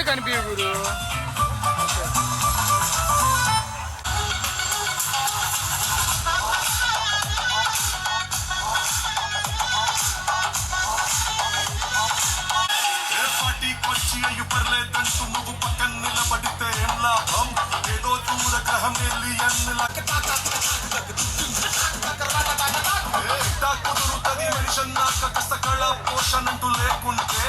కనిపించ గురు. వచ్చి అయ్యు పర్లేదంటూ నువ్వు పక్కన నిలబడితే ఏం లాభం? ఏదో దూర గ్రహం కుదురుతుంది మనిషన్నాక కష్ట కళ పోషణ అంటూ లేకుంటే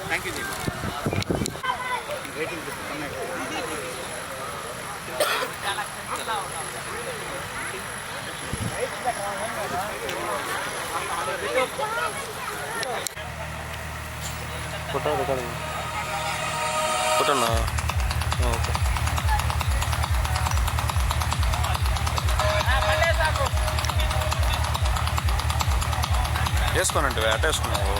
థ్యాంక్ యూ. ఫోటో రికార్డింగ్ ఫోటోనా? ఓకే. వేసుకోనంటే అట్ట వేసుకున్నావు.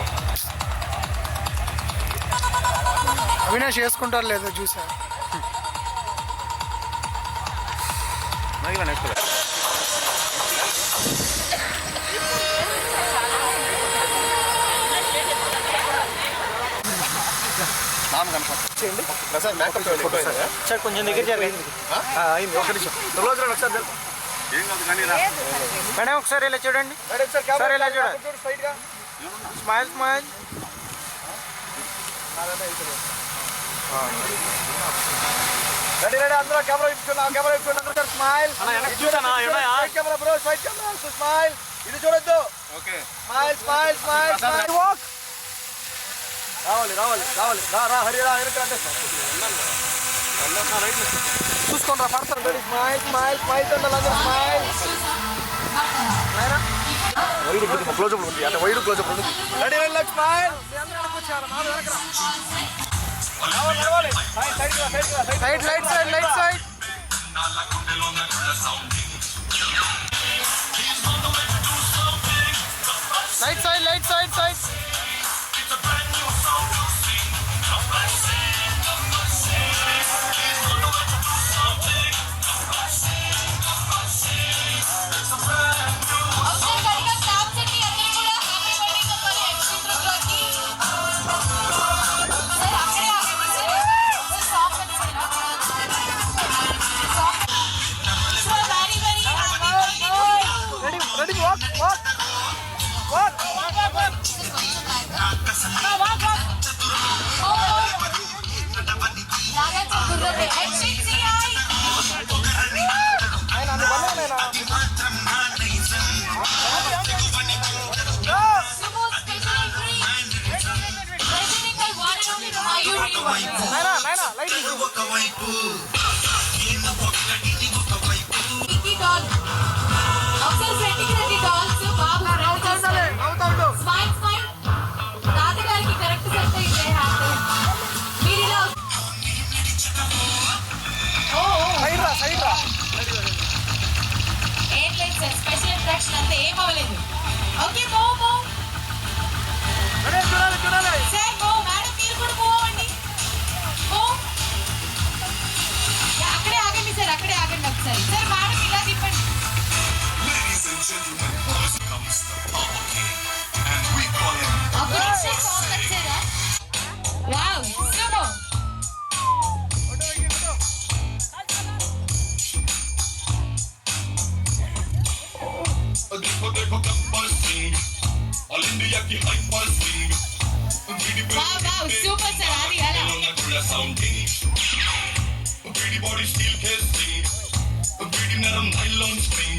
అవినాష్ వేసుకుంటారు లేదో చూసా. వేసుకోలే. సార్ కొంచెం దగ్గర జరిగింది. ఒక నిమిషం మేడం ఒకసారి ఇలా చూడండి. సార్ ఇలా చూడండి. Smile smile. రెడీ రెడీ అందరూ కెమెరా ఇప్పుకున్నాం. కెమెరా ఇప్పుకున్నాం అందరూ. Smile. Camera bro side camera. Smile. ఇది చూడొద్దు. Okay. Smile smile smile smile. Walk. రావాలి రావాలి రావాలి. రా రా హరి రా ఎరకంటే చూసుకోండి రా పడతారు. స్మైల్ స్మైల్ స్మైల్ అందరూ స్మైల్. వైడ్ క్లోజప్ ఉంది. అంటే వైడ్ క్లోజప్ ఉంది. Ready ready let's smile. మీ అందరూ వచ్చారు. మా వెనక రావాలి రావాలి. Side side side light side light side. Light side light side side. Special attraction అంతా ఏం అవ్వలేదు. ఓకే పో పో సార్ పో. మేడం మీరు కూడా పోవండి. పో అక్కడే ఆగండి సార్. అక్కడే ఆగండి ఒకసారి. సార్ మేడం ఇలా తిప్పండి. Wow super. All India की hyper swing. Wow, wow, super sir. Adi, hala. Sounding. Pretty body steel casing. Pretty नरम nylon string.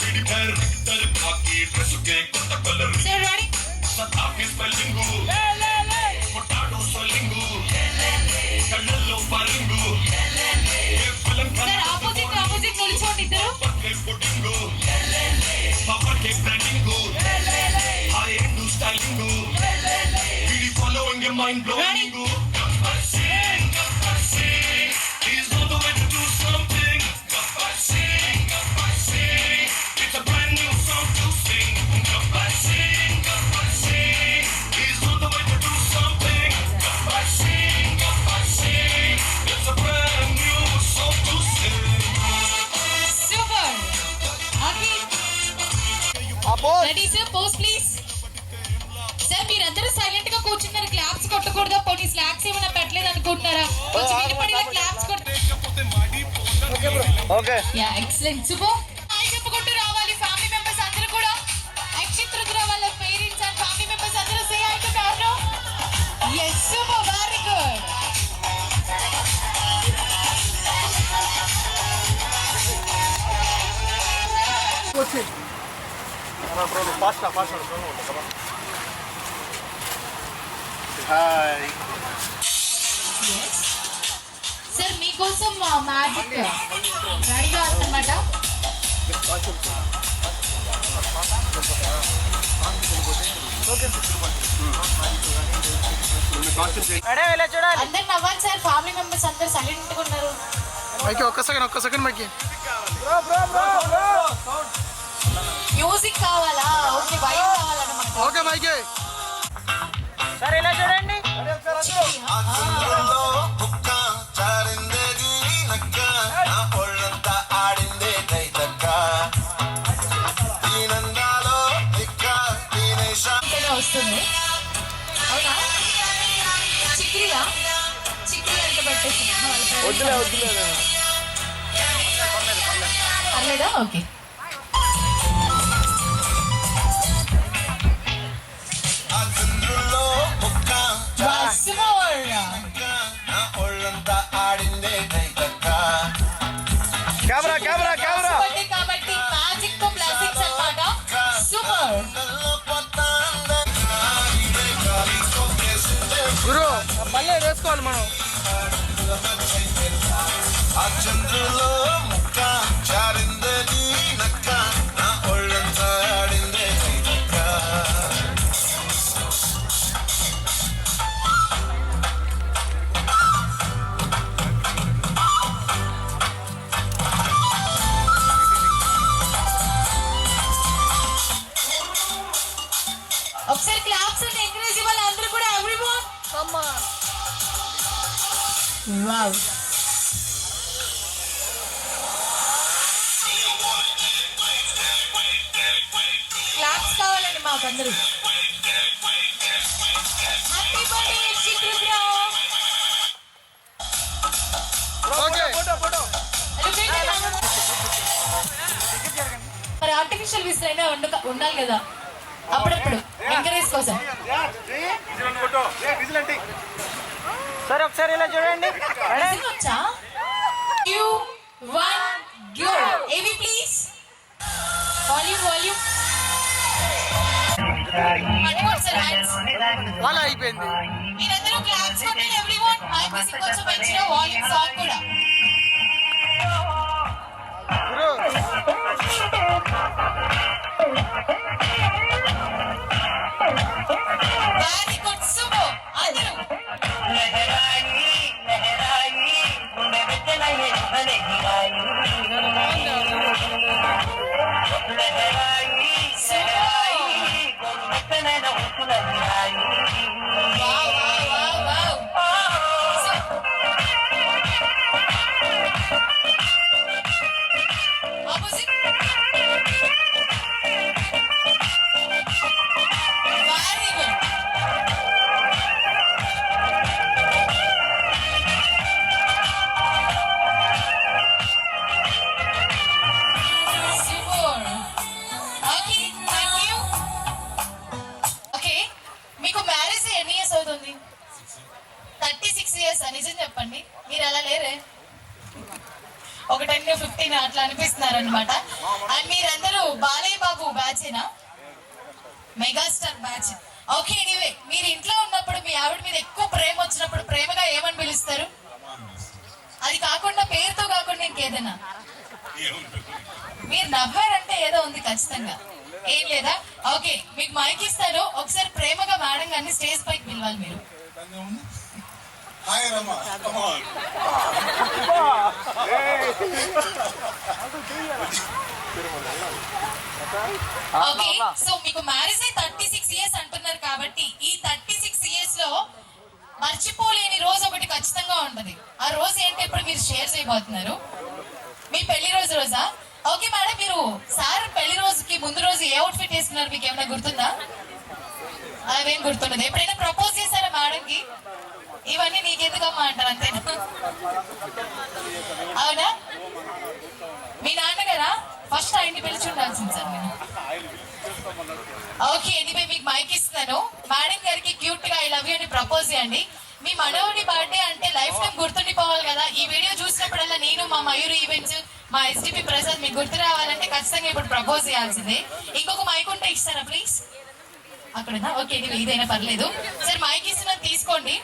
Pretty character khaki dress के कोटा color. Sir, ready? सता के spelling. Potato swelling. కళ్ళల్లో ఫరింగ్. Sir, opposite నిల్చోండి ఇద్దరు. పక్కే putting. పాపా కే branding. High end styling. Really following a mind blowing. Gabbar Singh. He's on the way to do something. Gabbar Singh. It's a brand new song to sing. Gabbar Singh. He's on the way to do something. Gabbar Singh. It's a brand new song to sing. Super. Adi, అబ్బో ready sir? Pose please. Sir, మీరందరూ silent గా కూర్చున్నారు. Claps కొట్టకూడదా? పోనీ slacks ఏమైనా పెట్టలేదు అనుకుంటున్నారా? కొంచెం వినపడేలా claps కొట్టు. Okay yeah, excellent. Super. Hi చెప్పుకుంటూ రావాలి ఫ్యామిలీ మెంబర్స్ అందరూ కూడా. అక్షిత్ రుద్ర వాళ్ళ పేరెంట్స్ అండ్ ఫ్యామిలీ మెంబర్స్ అందరూ సే హాయ్ టు కార్నో. yes, super, very good. వచ్చి ఫాస్ట్ హాయ్ yes. సార్ మీకోసం మ్యాజిక్ రెడీగా ఉందన్నమాట. అందరు నవ్వాలి సార్. ఫ్యామిలీ మెంబర్స్ అందరు సైలెంట్ గా ఉన్నారు. మైకి ఒక్క సెకండ్ మైకి మ్యూజిక్ కావాలా? ఓకే, వైబ్ కావాలన్నమాట. ఓకే మైకి సరే ఇలా చూడండి. చంద్రుల్లో కుక్క చారిందేది నక్క నా ఒళ్ళంతా ఆడిందే కైతక్క దీనందాలో దిక్క దీనేశా ఇక్కడ వస్తుంది. అవునా? చిక్కిరియా ఎంత పెట్టేసి పర్లేదా? ఓకే. ఆ చంద్రుల్లో కుక్క నా ఒళ్ళంతా ఆడిందే కైతక్క కెమెరా కాబట్టి మ్యాజిక్ తో బ్లెస్సింగ్స్ అన్నమాట. సూపర్. గురు మళ్ళీ వేసుకోవాలి మనం ఆ చంద్రులో ముక్క చారిందేది నక్క నా ఒళ్ళంతా ఆడిందే కైతక్క ఒకసారి క్లాప్స్ అండ్ ఎంకరేజ్ ఇవ్వాలి అందరూ కూడా. Everyone come on. Wow. Claps కావాలండి మాకందరూ. హ్యాపీ బర్త్డే చిత్రుద్ర. ఓకే మరి ఆర్టిఫిషియల్ విజిల్ అయినా ఉండాలి కదా అప్పుడప్పుడు ఎంకరేజ్ కోసం. సరే ఒకసారి ఇలా చూడండి. విజిల్ వచ్చా? 2 1 go. ఏవి ప్లీజ్. వాల్యూమ్. పట్టుకోండి సార్ హ్యాండ్స్. అలా అయిపోయింది మీరందరూ క్లాప్స్ కొట్టండి ఎవ్రీవన్. హై మ్యూజిక్ కోసం పెంచిన వాల్యూమ్ సాంగ్ కూడా. గురు వెరీ గుడ్. సూపర్. అందరూ Opposite. అన్నమాట. అండ్ మీరందరూ బాలయ్య బాబు బ్యాచేనా? Megastar batch. ఓకే, ఎనీవే మీరు ఇంట్లో ఉన్నప్పుడు మీ ఆవిడ మీద ఎక్కువ ప్రేమ వచ్చినప్పుడు ప్రేమగా ఏమని పిలుస్తారు? అది కాకుండా పేరుతో కాకుండా ఇంకేదైనా? మీరు నవ్వారంటే ఏదో ఉంది ఖచ్చితంగా. ఏం లేదా? ఓకే, మీకు మైక్ ఇస్తాను. ఒకసారి ప్రేమగా మేడం గారిని స్టేజ్ పైకి పిలవాలి మీరు. హాయ్ రమ్మ, కమ్ ఆన్. ఓకే, సో మీకు మ్యారేజ్ అయి 36 ఇయర్స్ అంటున్నారు కాబట్టి ఈ 36 ఇయర్స్ లో మర్చిపోలేని రోజు ఒకటి ఖచ్చితంగా ఉంటది. ఆ రోజు ఏంటి ఇప్పుడు మీరు షేర్ చేయబోతున్నారు? మీ పెళ్లి రోజా? ఓకే మేడం, మీరు సార్ పెళ్లి రోజుకి ముందు రోజు ఏ అవుట్ఫిట్ వేస్తున్నారు మీకు ఏమైనా గుర్తుందా? అవేం గుర్తుండదు. ఎప్పుడైనా ప్రపోజ్ చేశారా మేడం కి? ఇవన్నీ నీకెందుకమ్మా అంటారు అంతేనా? అవునా? మీ నాన్నగారా? ఫస్ట్ ఆయన్ని పిలిచి ఉండాల్సింది సార్ నేను. ఓకే, ఎనీవే మీకు మైక్ ఇస్తాను. మేడం గారికి క్యూట్ గా ఐ లవ్ యూ అని ప్రపోజ్ చేయండి. మీ మనవడి బర్త్డే అంటే లైఫ్ టైం గుర్తుండిపోవాలి కదా. ఈ వీడియో చూసినప్పుడల్లా నేను మా మయూరి ఈవెంట్స్ మా ఎస్డిపి ప్రసాద్ మీకు గుర్తు రావాలంటే ఖచ్చితంగా ఇప్పుడు ప్రపోజ్ చేయాల్సిందే. ఇంకొక మైక్ ఉంటే ఇస్తారా ప్లీజ్? అక్కడదా? ఓకే, ఎనీవే ఇదైనా పర్లేదు. సరే మైక్ ఇస్తున్నా తీసుకోండి.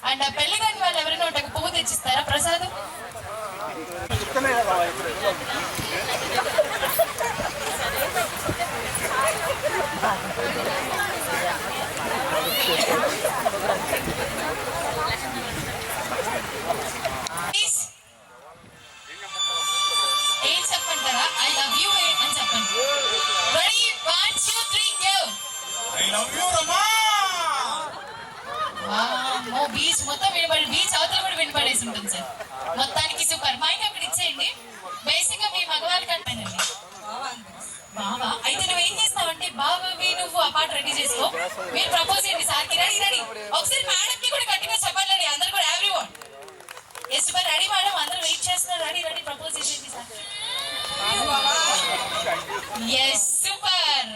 అండ్ పెళ్లి కాని వాళ్ళు ఎవరైనా ఒక పువ్వు తెచ్చిస్తారా ప్రసాద్? ఏం చెప్పంటారా? ఐ లవ్ యూ అని చెప్పండి. Ready? 1 2 3 go. I love you రమ్మ. వామ్మో, బీచ్ మొత్తం వినబడి, బీచ్ అవతల కూడా వినబడేసి ఉంటుంది సార్. మొత్తానికి సూపర్. మైక్ అక్కడ ఇచ్చేయండి. బేసిక్ గా మీ మగవాళ్ళ కంటేనండి. బావా అయితే నువ్వు ఏం చేస్తావంటే బావవి నువ్వు ఆ పాట రెడీ చేసుకో. మీరు ప్రపోజ్ చేయండి సార్కి. Ready ready. ఒకసారి మేడం కి కూడా గట్టిగా చెప్పాలి. అందరు కూడా everyone. Yes super. Ready madam, అందరూ వెయిట్ చేస్తున్నారు. Ready ready. ప్రపోజ్ చేసేయండి sir. Yes super.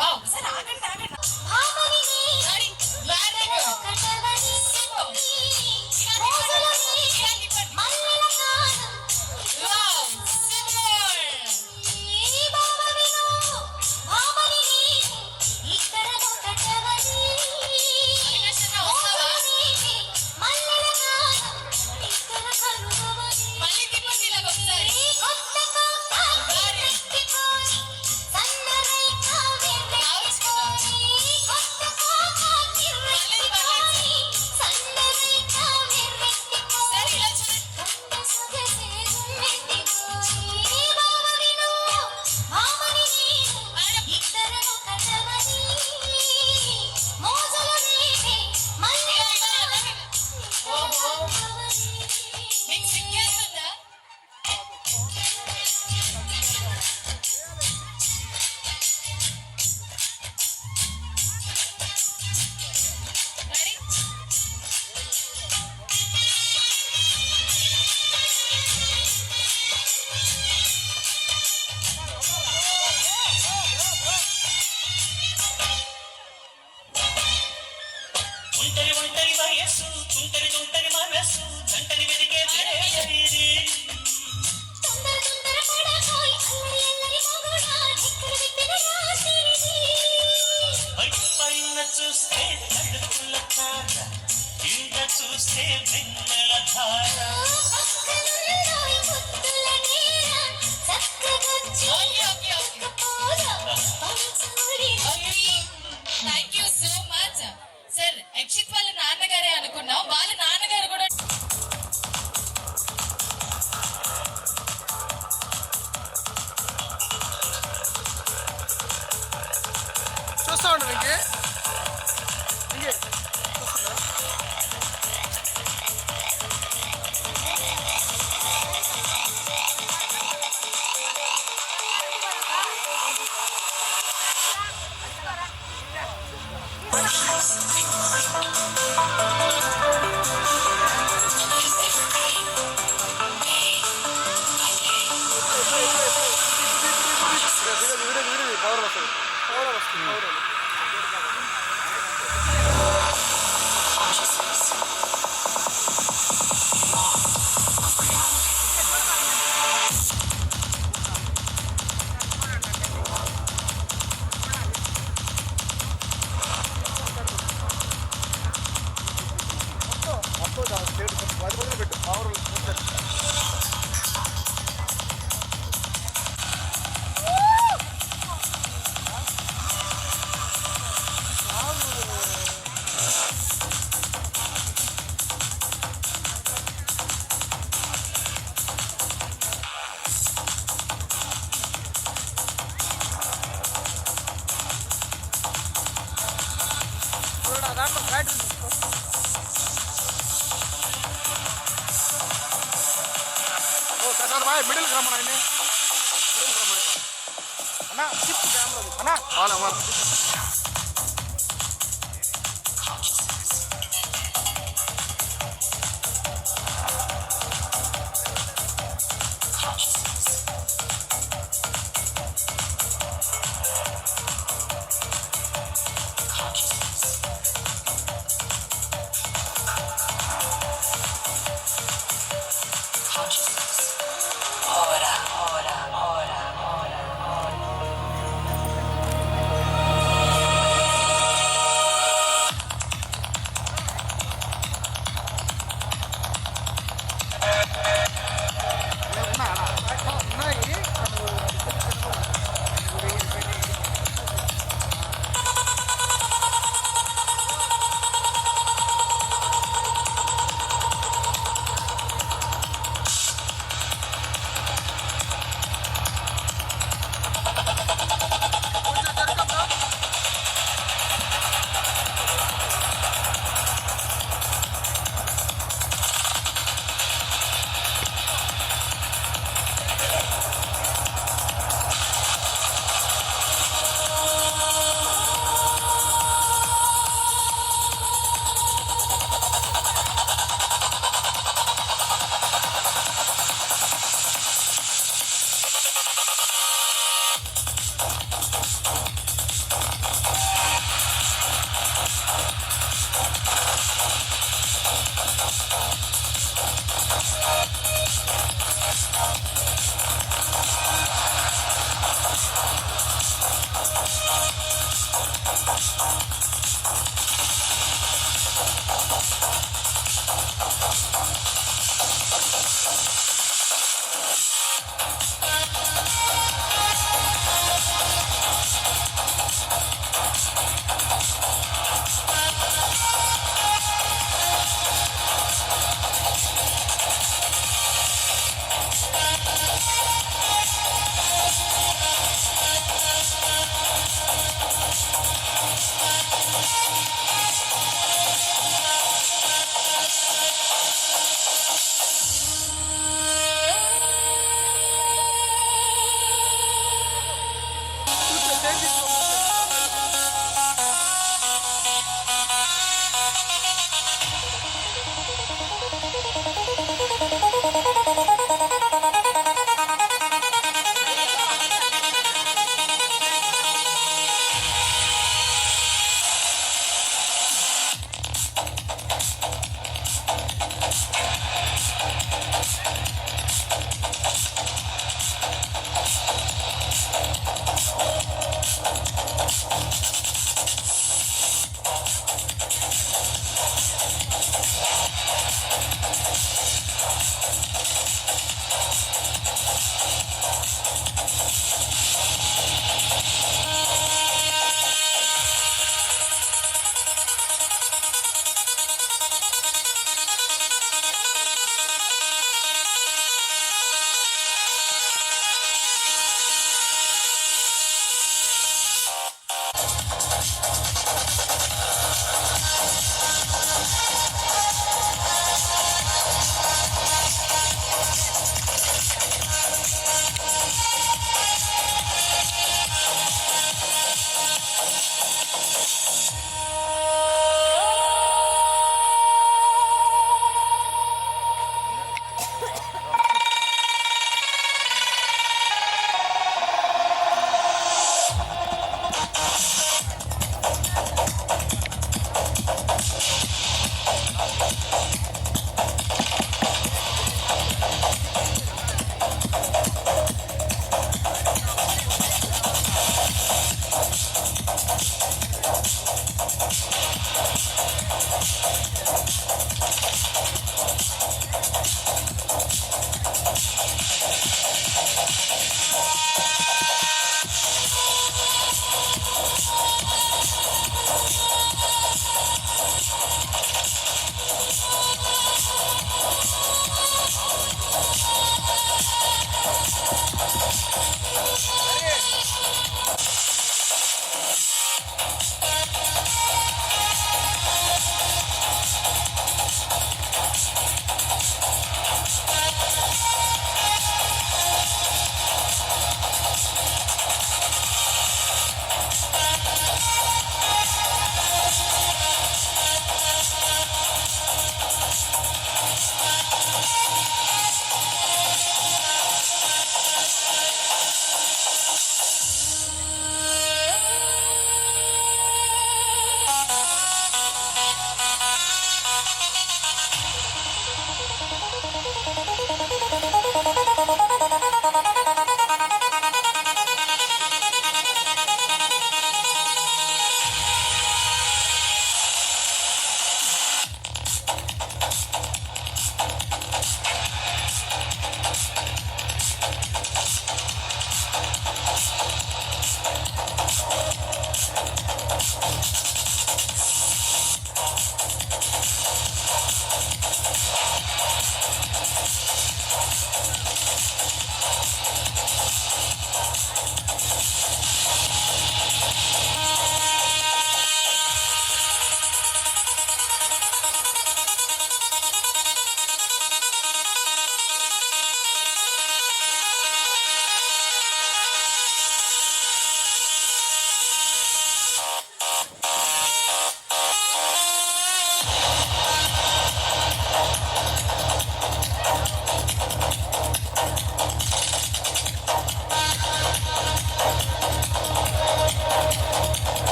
Wow, sir ఆగండి ఆగండి. Ready. Very good. Wow super. మళ్ళీ తిప్పండి ఇలాగ ఒకసారి. మీకు సిగ్గేస్తుందా? రెడీ? ఒంటరి ఒంటరి వయస్సు తుంటరి తుంటరి మనస్సు జంటని వెతికే వేయదీది. పైన చూస్తే తడుపుల తార, కింద చూస్తే వెన్నెల ధార. Thank you so much sir. Akshit వాళ్ళ నాన్నగారే అనుకున్నాం, వాళ్ళ నాన్నగారు కూడా చూస్తా ఉండు ఇంకే పవర్ వస్తుంది. అన్నా తిప్పు కెమెరా అన్నా అవునా మన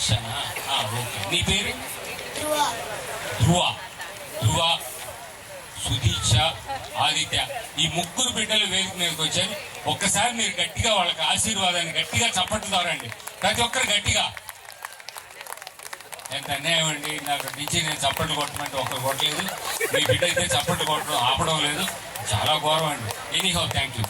సుదీక్షనా ఓకే. నీ పేరు? ధ్రువ. ధ్రువ, సుదీక్ష, ఆదిత్య, ఈ ముగ్గురు బిడ్డలు వేదిక మీదకి వచ్చారు. ఒక్కసారి మీరు గట్టిగా వాళ్ళకి ఆశీర్వాదాన్ని గట్టిగా చప్పట్లు తోరండి, ప్రతి ఒక్కరు గట్టిగా. ఎంత అన్యాయం అండి, నాకు నుంచి నేను చప్పట్లు కొట్టమంటే ఒకరు కొట్టలేదు, మీ బిడ్డ అయితే చప్పట్లు కొట్టడం ఆపడం లేదు, చాలా గౌరవం అండి. Anyhow thank you.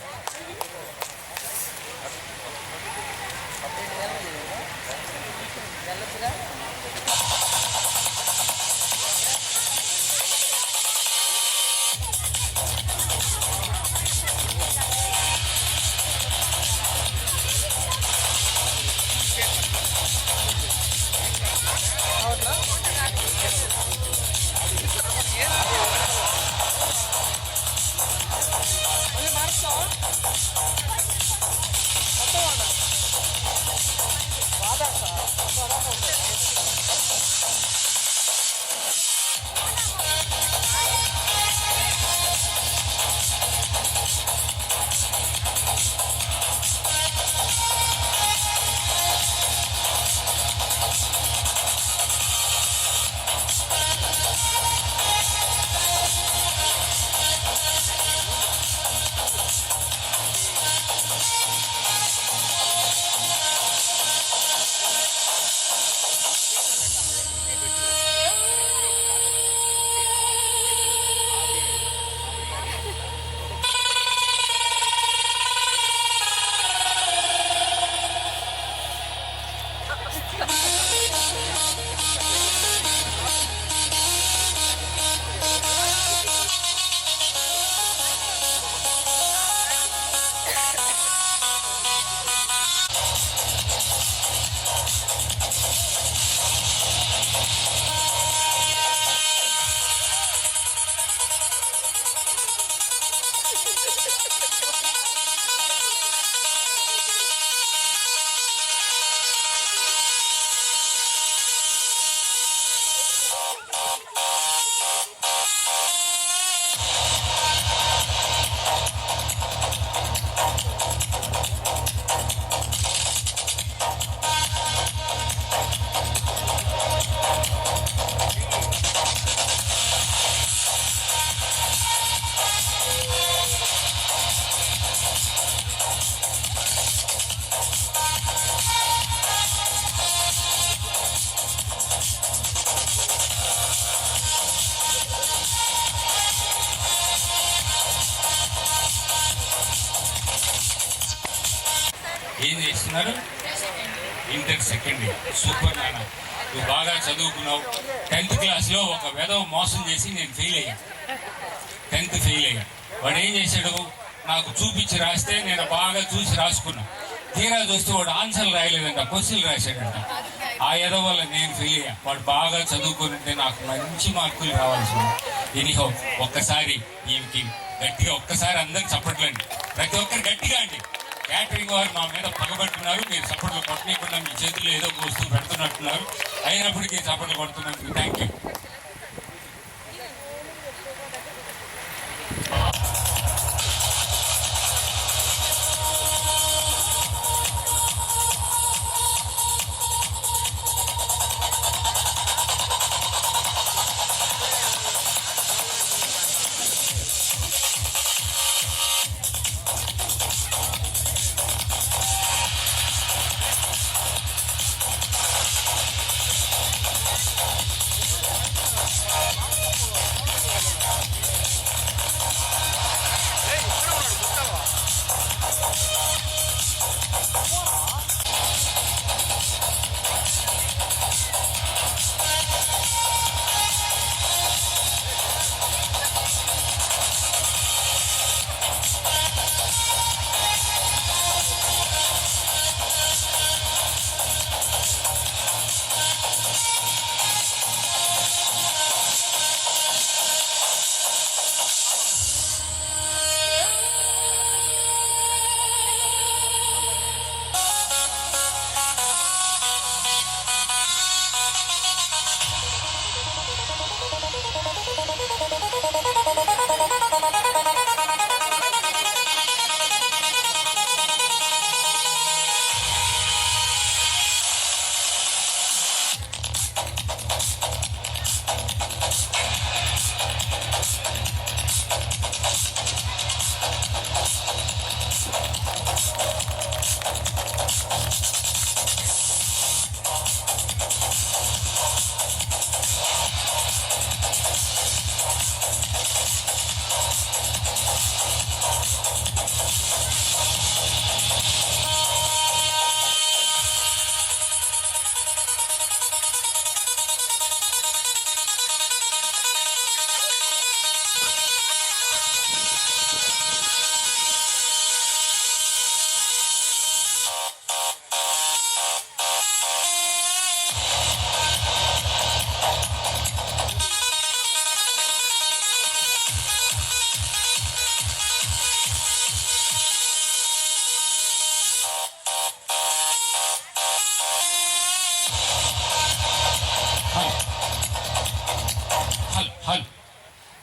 ఏం చేస్తున్నారు? Inter second year. సూపర్ నాన్న, నువ్వు బాగా చదువుకున్నావు. 10th క్లాస్లో ఒక వెధవ మోసం చేసి నేను ఫెయిల్ అయ్యాను. 10th ఫెయిల్ అయ్యాను. వాడు ఏం చేశాడు, నాకు చూపించి రాస్తే నేను బాగా చూసి రాసుకున్నా. తీరా చూస్తే వాడు ఆన్సర్లు రాయలేదంట, క్వశ్చన్లు రాశాడంట. ఆ ఎదవ వల్ల నేను ఫెయిల్ అయ్యా. వాడు బాగా చదువుకుంటే నాకు మంచి మార్కులు రావాల్సింది. ఎనీహౌ ఒక్కసారి ఈయనకి గట్టిగా ఒక్కసారి అందరికి చప్పట్లండి, ప్రతి ఒక్కరు గట్టిగా అండి. క్యాటరింగ్ వారు మా మీద పగబట్టున్నారు, మీరు చప్పట్లు కొట్టనీయకుండా మీ చేతుల్లో ఏదో ఒక వస్తువు పెడుతున్నట్టున్నారు, అయినప్పటికీ చప్పట్లు కొడుతున్నందుకు థ్యాంక్ యూ.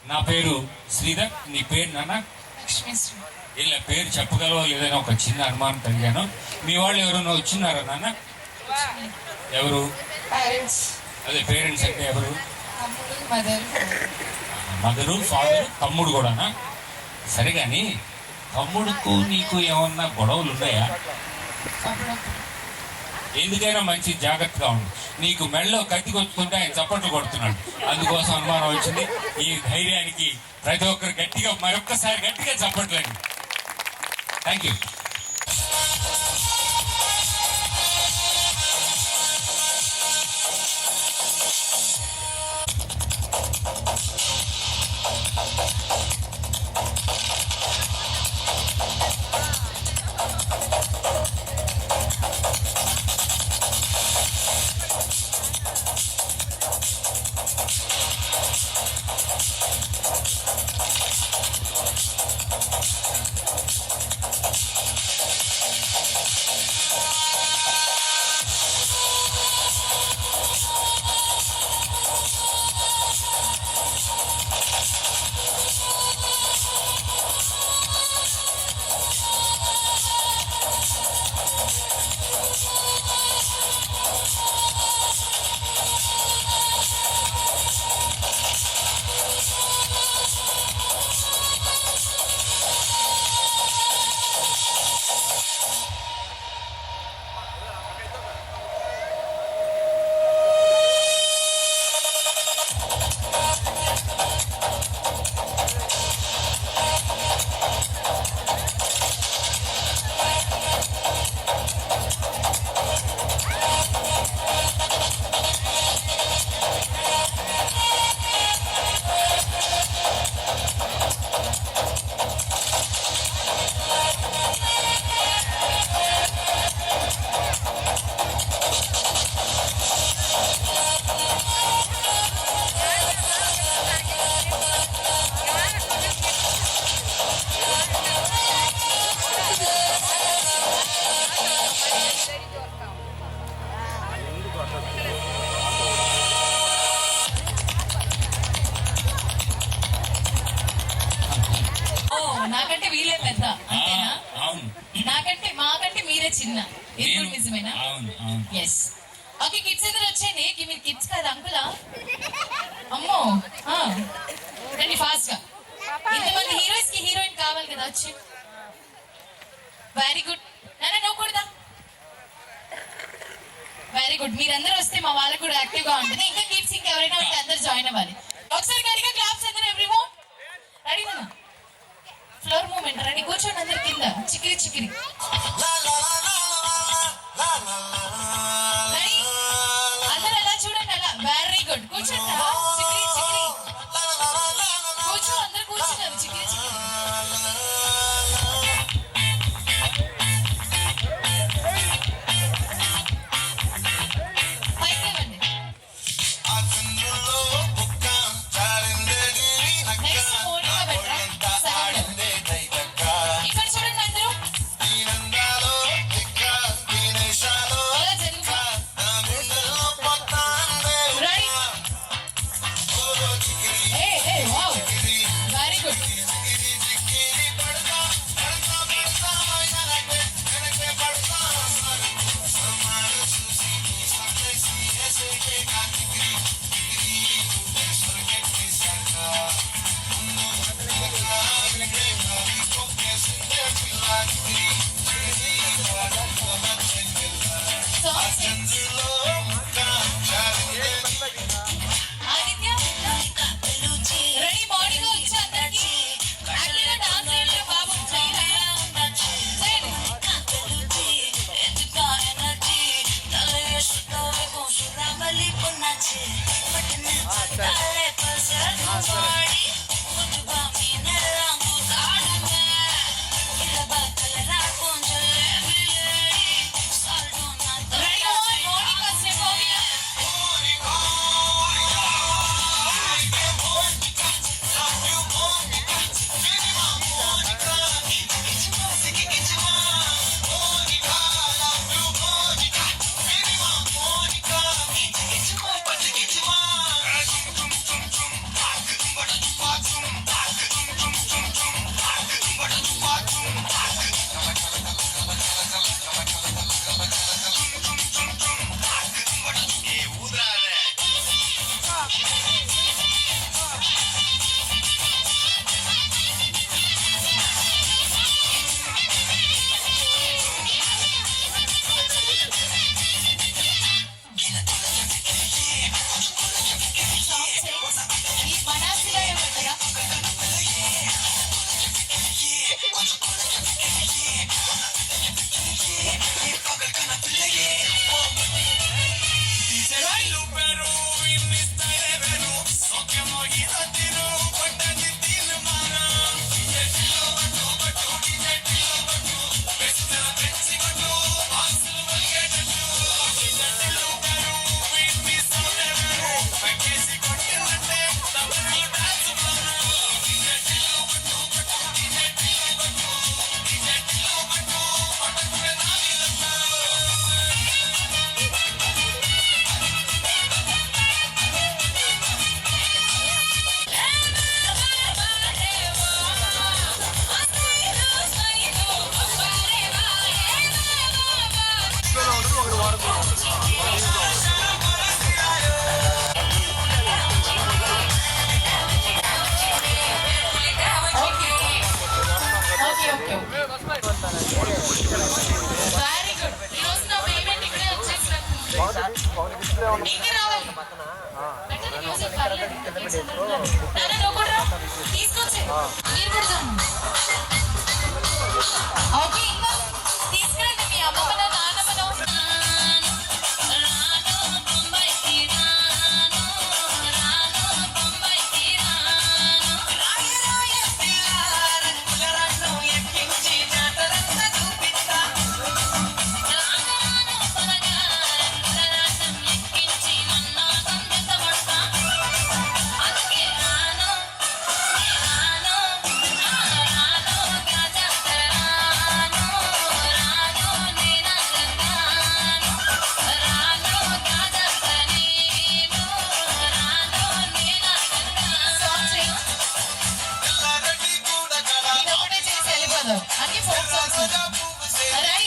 నా పేరు శ్రీధర్. నీ పేరు నాన్న? లక్ష్మీశ్రీ. ఇలా పేరు చెప్పగలవో లేదని ఒక చిన్న అనుమానం కలిగాను. మీ వాళ్ళు ఎవరైనా వచ్చినారా నాన్న? ఎవరు? పేరెంట్స్. అదే పేరెంట్స్ అంటే ఎవరు? తమ్ముడు, మదర్. మదరు, ఫాదరు, తమ్ముడు కూడానా? సరే కానీ తమ్ముడుకు నీకు ఏమన్నా గొడవలు ఉన్నాయా? ఎందుకైనా మంచి జాగ్రత్తగా ఉండు. నీకు మెడలో కత్తి కొట్టుకుంటే ఆయన చప్పట్లు కొడుతున్నాడు, అందుకోసం అనుమానం వచ్చింది. ఈ ధైర్యానికి ప్రతి ఒక్కరు గట్టిగా మరొక్కసారి గట్టిగా చప్పట్లండి. Thank you. నాకంటే వీలే పెద్ద, అంతేనా? అవును. మాకంటే మీరే చిన్న. ఇది కూడా నిజమేనా? అవును అవును. ఎస్. ఓకే, కిడ్స్ ఎదురు వచ్చేయండి. మీరు కిడ్స్ కదా అంకులా? అమ్మో, రండి ఫాస్ట్ గా. ఇంతమంది హీరోయిన్స్ కి హీరోయిన్ కావాలి కదా, వచ్చి. Very good. నాన్న నువ్వు కూడా. Very good. మీరందరూ వస్తే మా వాళ్ళకు కూడా యాక్టివ్ గా ఉంటుంది. ఇంకా కిడ్స్ ఇంకెవరైనా ఉంటే అందరు జాయిన్ అవ్వాలి. ఒకసారి గట్టిగా క్లాప్స్ అందరూ ఎవ్రీవన్. రెడీ నాన్న? Floor moment. రెడీ, కూర్చోండి అందరు కింద. చికిరి చికిరి. రెడీ? అందరూ అలా చూడండి, అలా. Very good. కూర్చోండి అలా. చికిరి చికిరి. కూర్చో, అందరు కూర్చున్నారు. చికిరి చికిరి. పైకి ఇవ్వండి. నెక్స్ట్ మోనికా బెట్రా. సౌండ్. ఇక్కడ చూడండి అందరూ. అలా జరుగు. Ready? Wow, very good. Aditya, ready? Morning వచ్చి అందరికి యాక్టివ్గా డాన్స్ చేయండి బాబు. చేయండి. రెడీ? మార్నింగ్ వచ్చే ఫోబియా. Very good. ఈ రోజు నా పేమెంట్ ఇక్కడే వచ్చేసినట్టు. ఇంకే రావాలి. పెట్టండి మ్యూజిక్ పర్లేదు. నాన్న నువ్వు కూడా రా. తీసుకొచ్చే. మీరు కూడా రండి. ఓకే ఇంకా తీసుకురండి మీ అమ్మమ్మనో నాన్నమ్మనో. ఇదొకటే చేసి వెళ్ళిపోదాం. అన్ని ఫోక్ సాంగ్స్ రెడీ.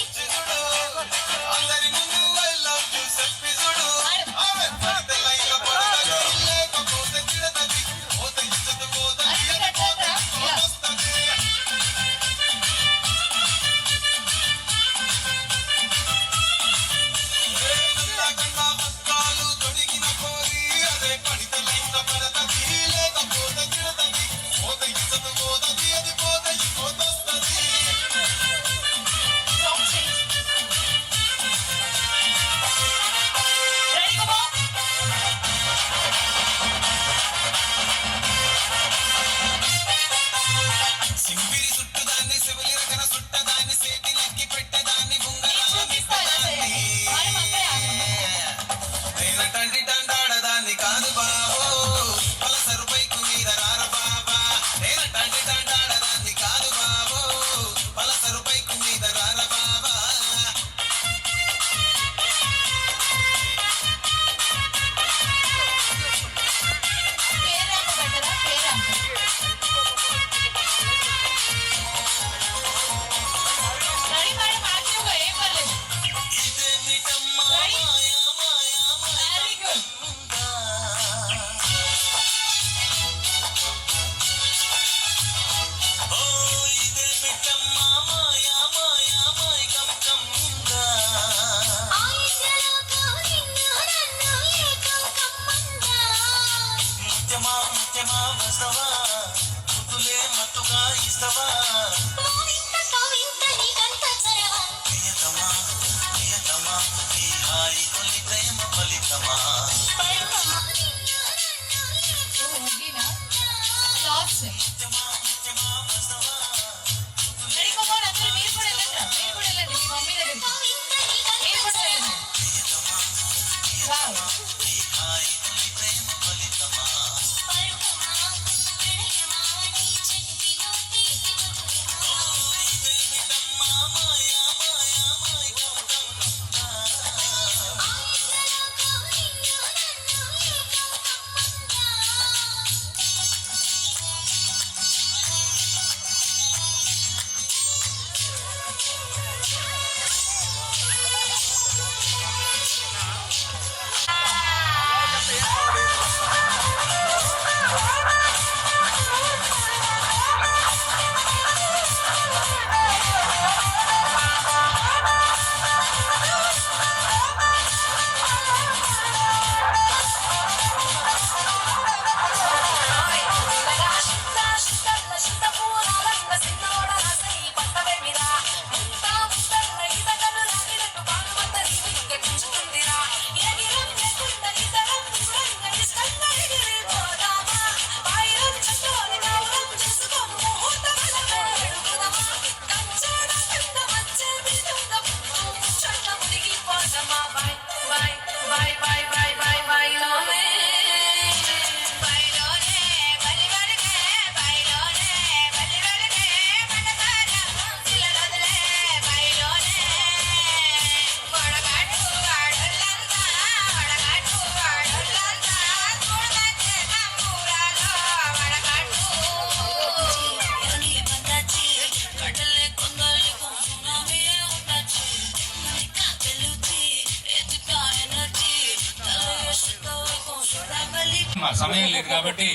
మా సమయం లేదు కాబట్టి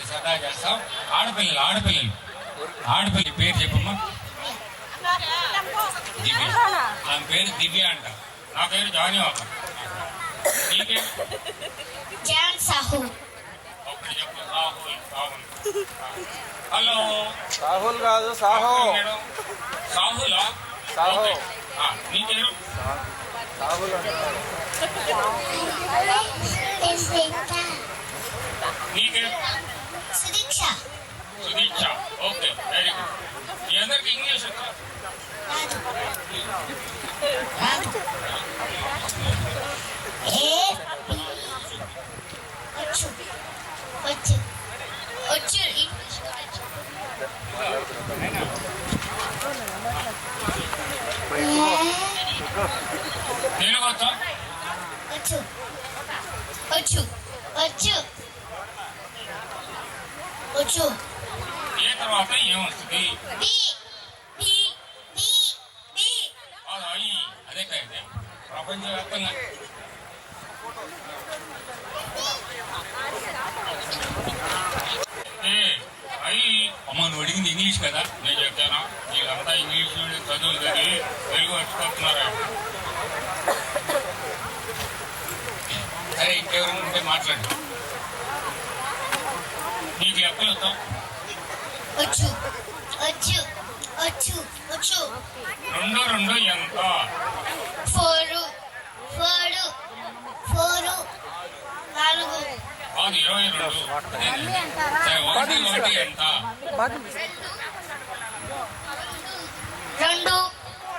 సరదా చేస్తాం. ఆడపిల్లలు పేరు చెప్పమ్మా. దివ్య. ఆమె పేరు దివ్య అంట. నా పేరు జానీ వాక. నీకే జాన్ సాహు. ఒకటి చెప్పు. రాహుల్. హలో. రాహుల్ కాదు, సాహో. మేడం. సాహులా? సాహో. ఓకే. నీ పేరు? రాహుల్ అంటారు. నీకే? Sudeeksha. Sudeeksha. Okay, very good. మీ అందరికి ఇంగ్లీష్ వచ్చా? వచ్చు. తెలుగు వచ్చా? వచ్చు. ఏ తర్వాత ఏమొస్తుంది? అదే కాదే ప్రపంచవ్యాప్తంగా అమ్మ నువ్వు అడిగింది ఇంగ్లీష్ కదా, నేను చెప్తాను. వీళ్ళంతా ఇంగ్లీష్ చదువులు చదివి తెలుగు మర్చిపోతున్నారు. సరే, ఇంకెవరైనా ఉంటే మాట్లాడు. నీకు లెక్కలు వస్తాం? వచ్చు. 2 2 ఎంత? 4 4 కాదు, 22. సరే, 1 1 ఎంత? 2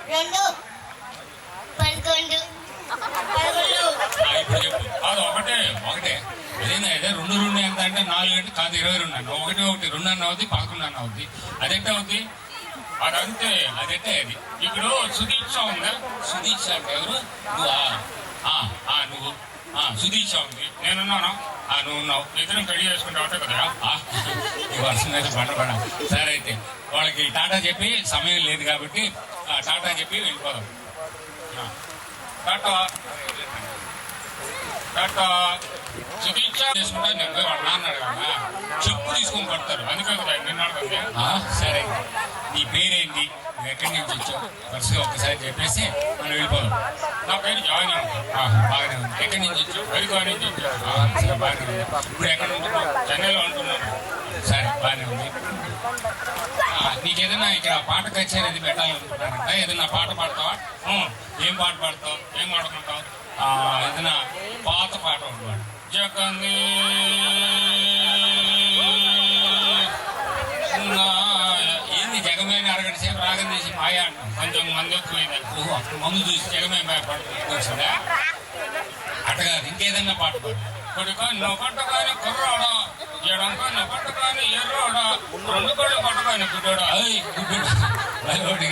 11 ఇప్పుడు చెప్పు. కాదు, ఒకటే. అదేనా? అదే 2 2 ఎంత అంటే 4 అంటే కాదు, 22 అన్న. 1 1 2 అన్న అవుద్ది, 11 అన్న అవుద్ది. అదెట్ట అవుద్ది? అదంతే. అదెట్టే అది. ఇప్పుడు సుదీక్ష ఉందా? సుదీక్ష అంటే ఎవరు? నువ్వు. సుదీక్ష ఉంది, నేనున్నాను. నువ్వు ఉన్నావు. ఇద్దరం పెళ్లి చేసుకుంటావు కదా. ఈ వర్షం మీద పండబడ. సరే, అయితే వాళ్ళకి టాటా చెప్పి, సమయం లేదు కాబట్టి టాటా చెప్పి వెళ్ళిపోదాం. టాటా. సుదీక్ష చేసుకుంటా నేను పోయి వాళ్ళ నాన్న అడగన్నా. చెప్పు తీసుకొని కొడతారు, అందుకే కదా నిన్న అడగండి. సరే, నీ పేరేంటి, నువ్వు ఎక్కడి నుంచి వచ్చావు, వరుసగా ఒక్కసారి చెప్పేసి మనం వెళ్ళిపోదాం. నా పేరు జాయిన్. బాగానే ఉంది. ఎక్కడి నుంచి వచ్చావు? హరిద్వార్ నుంచి వచ్చావు. సరే, బాగానే ఉంది. ఇప్పుడు ఎక్కడ ఉంటున్నావు? చెన్నైలో ఉంటున్నాను. సరే, బాగానే ఉంది. నీకేదైనా ఇక్కడ పాట కచేరీ అది పెట్టాలనుకుంటున్నానంట. ఏదైనా పాట పాడతావా? ఏం పాట పాడతావు? ఏం పాడుకుంటావు? ఏదైనా పాత పాట ఉంటుంది. జగనే ఏంది జగమేని అరగంట సేపు రాగం చేసి మాయా అంటాం. కొంచెం మంది ఎక్కువైంది. మందు చూసి జగమే పడుతుందా? అట్టగాదు, ఇంకేదన్నా పాట పాడు. కొడుకా నువ్వు పట్టుకొని కుర్రాడా, ఎడంకా నువ్వు పట్టుకొని ఎర్రోడా, 2 కళ్ళు పట్టుకొని గుడ్డోడా. గుడ్డోడు.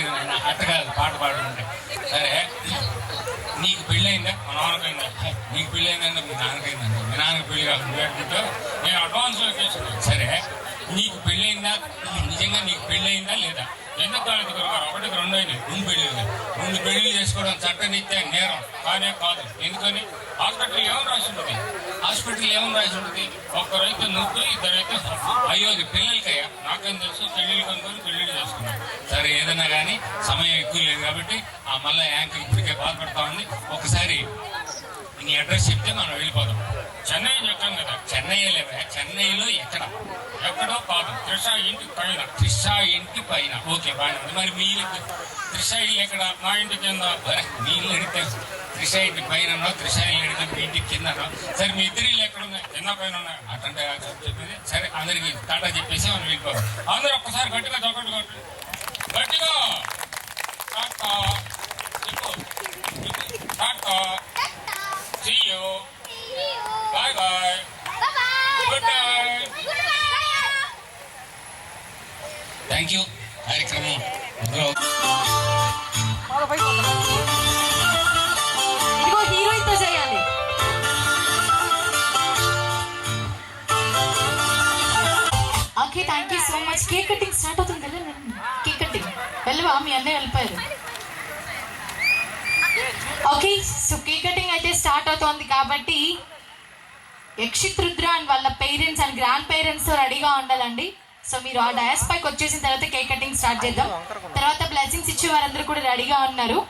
అట్టగాదు, పాట పాడుతుంటే. సరే, నీకు పెళ్ళయిందా? మా నాన్నకైందా? నీకు పెళ్ళయిందంటే మీ నాన్నకైందండి. మీ నాన్నకి పెళ్లి కాదు, నువ్వు పెట్టుకుంటావు. నేను అడ్వాన్స్లో చేసాను. సరే, నీకు పెళ్ళయిందా? నిజంగా నీకు పెళ్ళయిందా లేదా? ఎందుకు కాలేదు గురుగారు? 1 2 అయినాయి. 2 పెళ్ళిళ్ళు. 2 పెళ్లిళ్ళు చేసుకోవడం చట్టరీత్యా నేరం కానే కాదు. ఎందుకని? హాస్పిటల్ ఏమని రాసి ఉంటుంది? ఒక్కరైతే నువ్వు, ఇద్దరైతే అయ్యో అది పిల్లలకయ్యా. నాకేం తెలుసు? పెళ్ళిళ్ళు కనుకొని పెళ్ళిళ్ళు చేసుకున్నాను. సరే, ఏదైనా కానీ సమయం ఎక్కువ లేదు కాబట్టి మళ్ళీ యాంకర్ ఇప్పటికే బాధపడతా ఉంది. ఒకసారి నీ అడ్రస్ చెప్తే మనం వెళ్ళిపోదాం. చెన్నై చెప్పాం కదా. చెన్నై లేవా? చెన్నైలో ఎక్కడో కాదు, త్రిష ఇంటి పైన. ఓకే, బాగా ఉంది. మరి మీరు త్రిష ఇల్లు ఎక్కడ? నా ఇంటి కింద. మీరు అడిగితే త్రిష ఇంటి పైన, త్రిష ఇల్లు అడిగితే మీ ఇంటికి కిందనో. సరే, మీ ఇద్దరు ఇల్లు ఎక్కడ ఉన్నాయి? కింద పైన ఉన్నాయి. అటంటే చెప్పింది. సరే, అందరికి టాటా చెప్పేసి మనం వెళ్ళిపోదాం. అందరూ ఒక్కసారి గట్టిగా చప్పట్లు కొట్టు. గట్టిగా టాటా చెప్పు. Tata. See you. Bye bye. Good night. Thank you. కార్యక్రమం ఇదిగో హీరోయిన్ తో చేయాలి. Okay, thank you so much. Cake cutting start అవుతుంది కదా. కేక్ కటింగ్ వెళ్ళవా? మీ అన్నయ్య వెళ్ళిపోయారు. ఓకే, సో కేక్ కటింగ్ అయితే స్టార్ట్ అవుతోంది కాబట్టి యక్షిత్ రుద్ర అండ్ వాళ్ళ పేరెంట్స్ అండ్ గ్రాండ్ పేరెంట్స్ తో రెడీగా ఉండాలండి. సో మీరు ఆ డయాస్ పైకి వచ్చేసిన తర్వాత కేక్ కటింగ్ స్టార్ట్ చేద్దాం. తర్వాత బ్లెస్సింగ్స్ ఇచ్చే వారందరూ కూడా రెడీగా ఉన్నారు.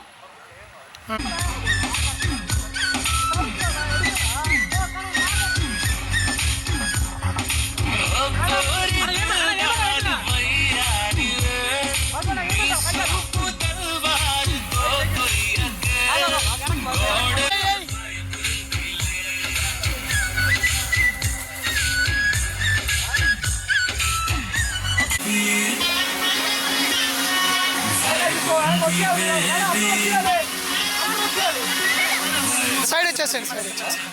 సైడ్ వచ్చేసేయండి, సైడ్ వచ్చేసి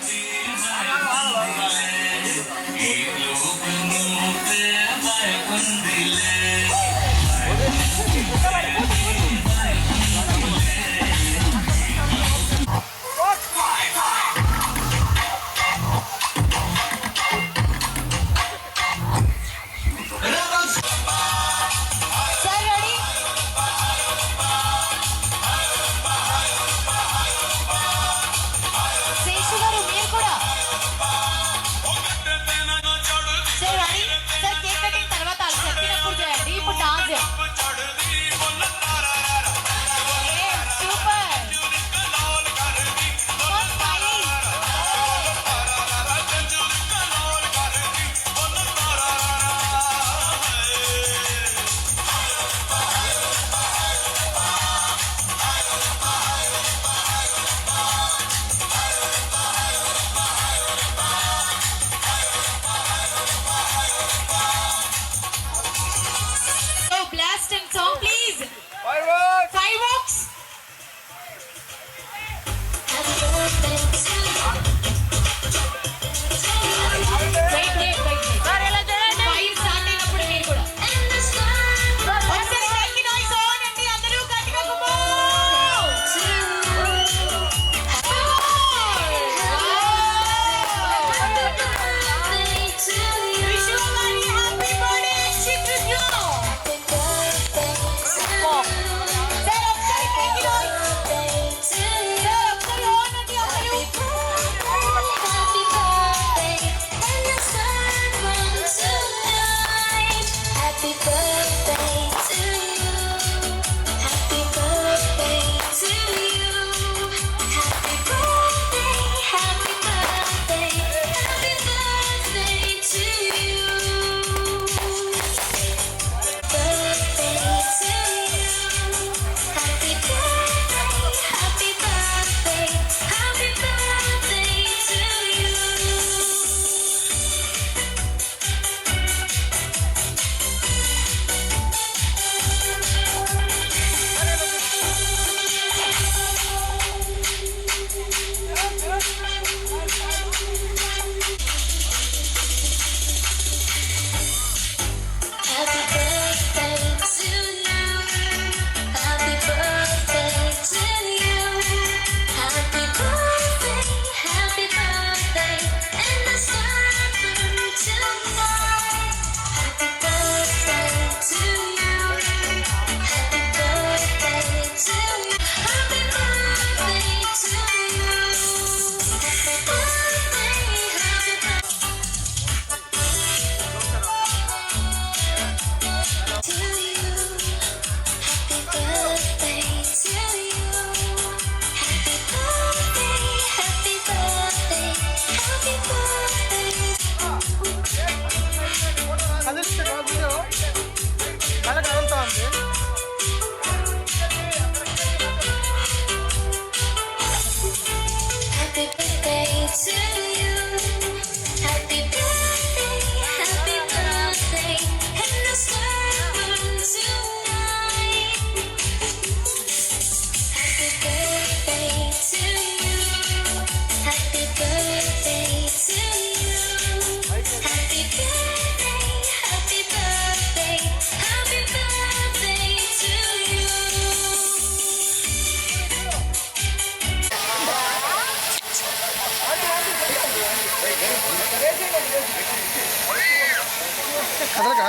కదలక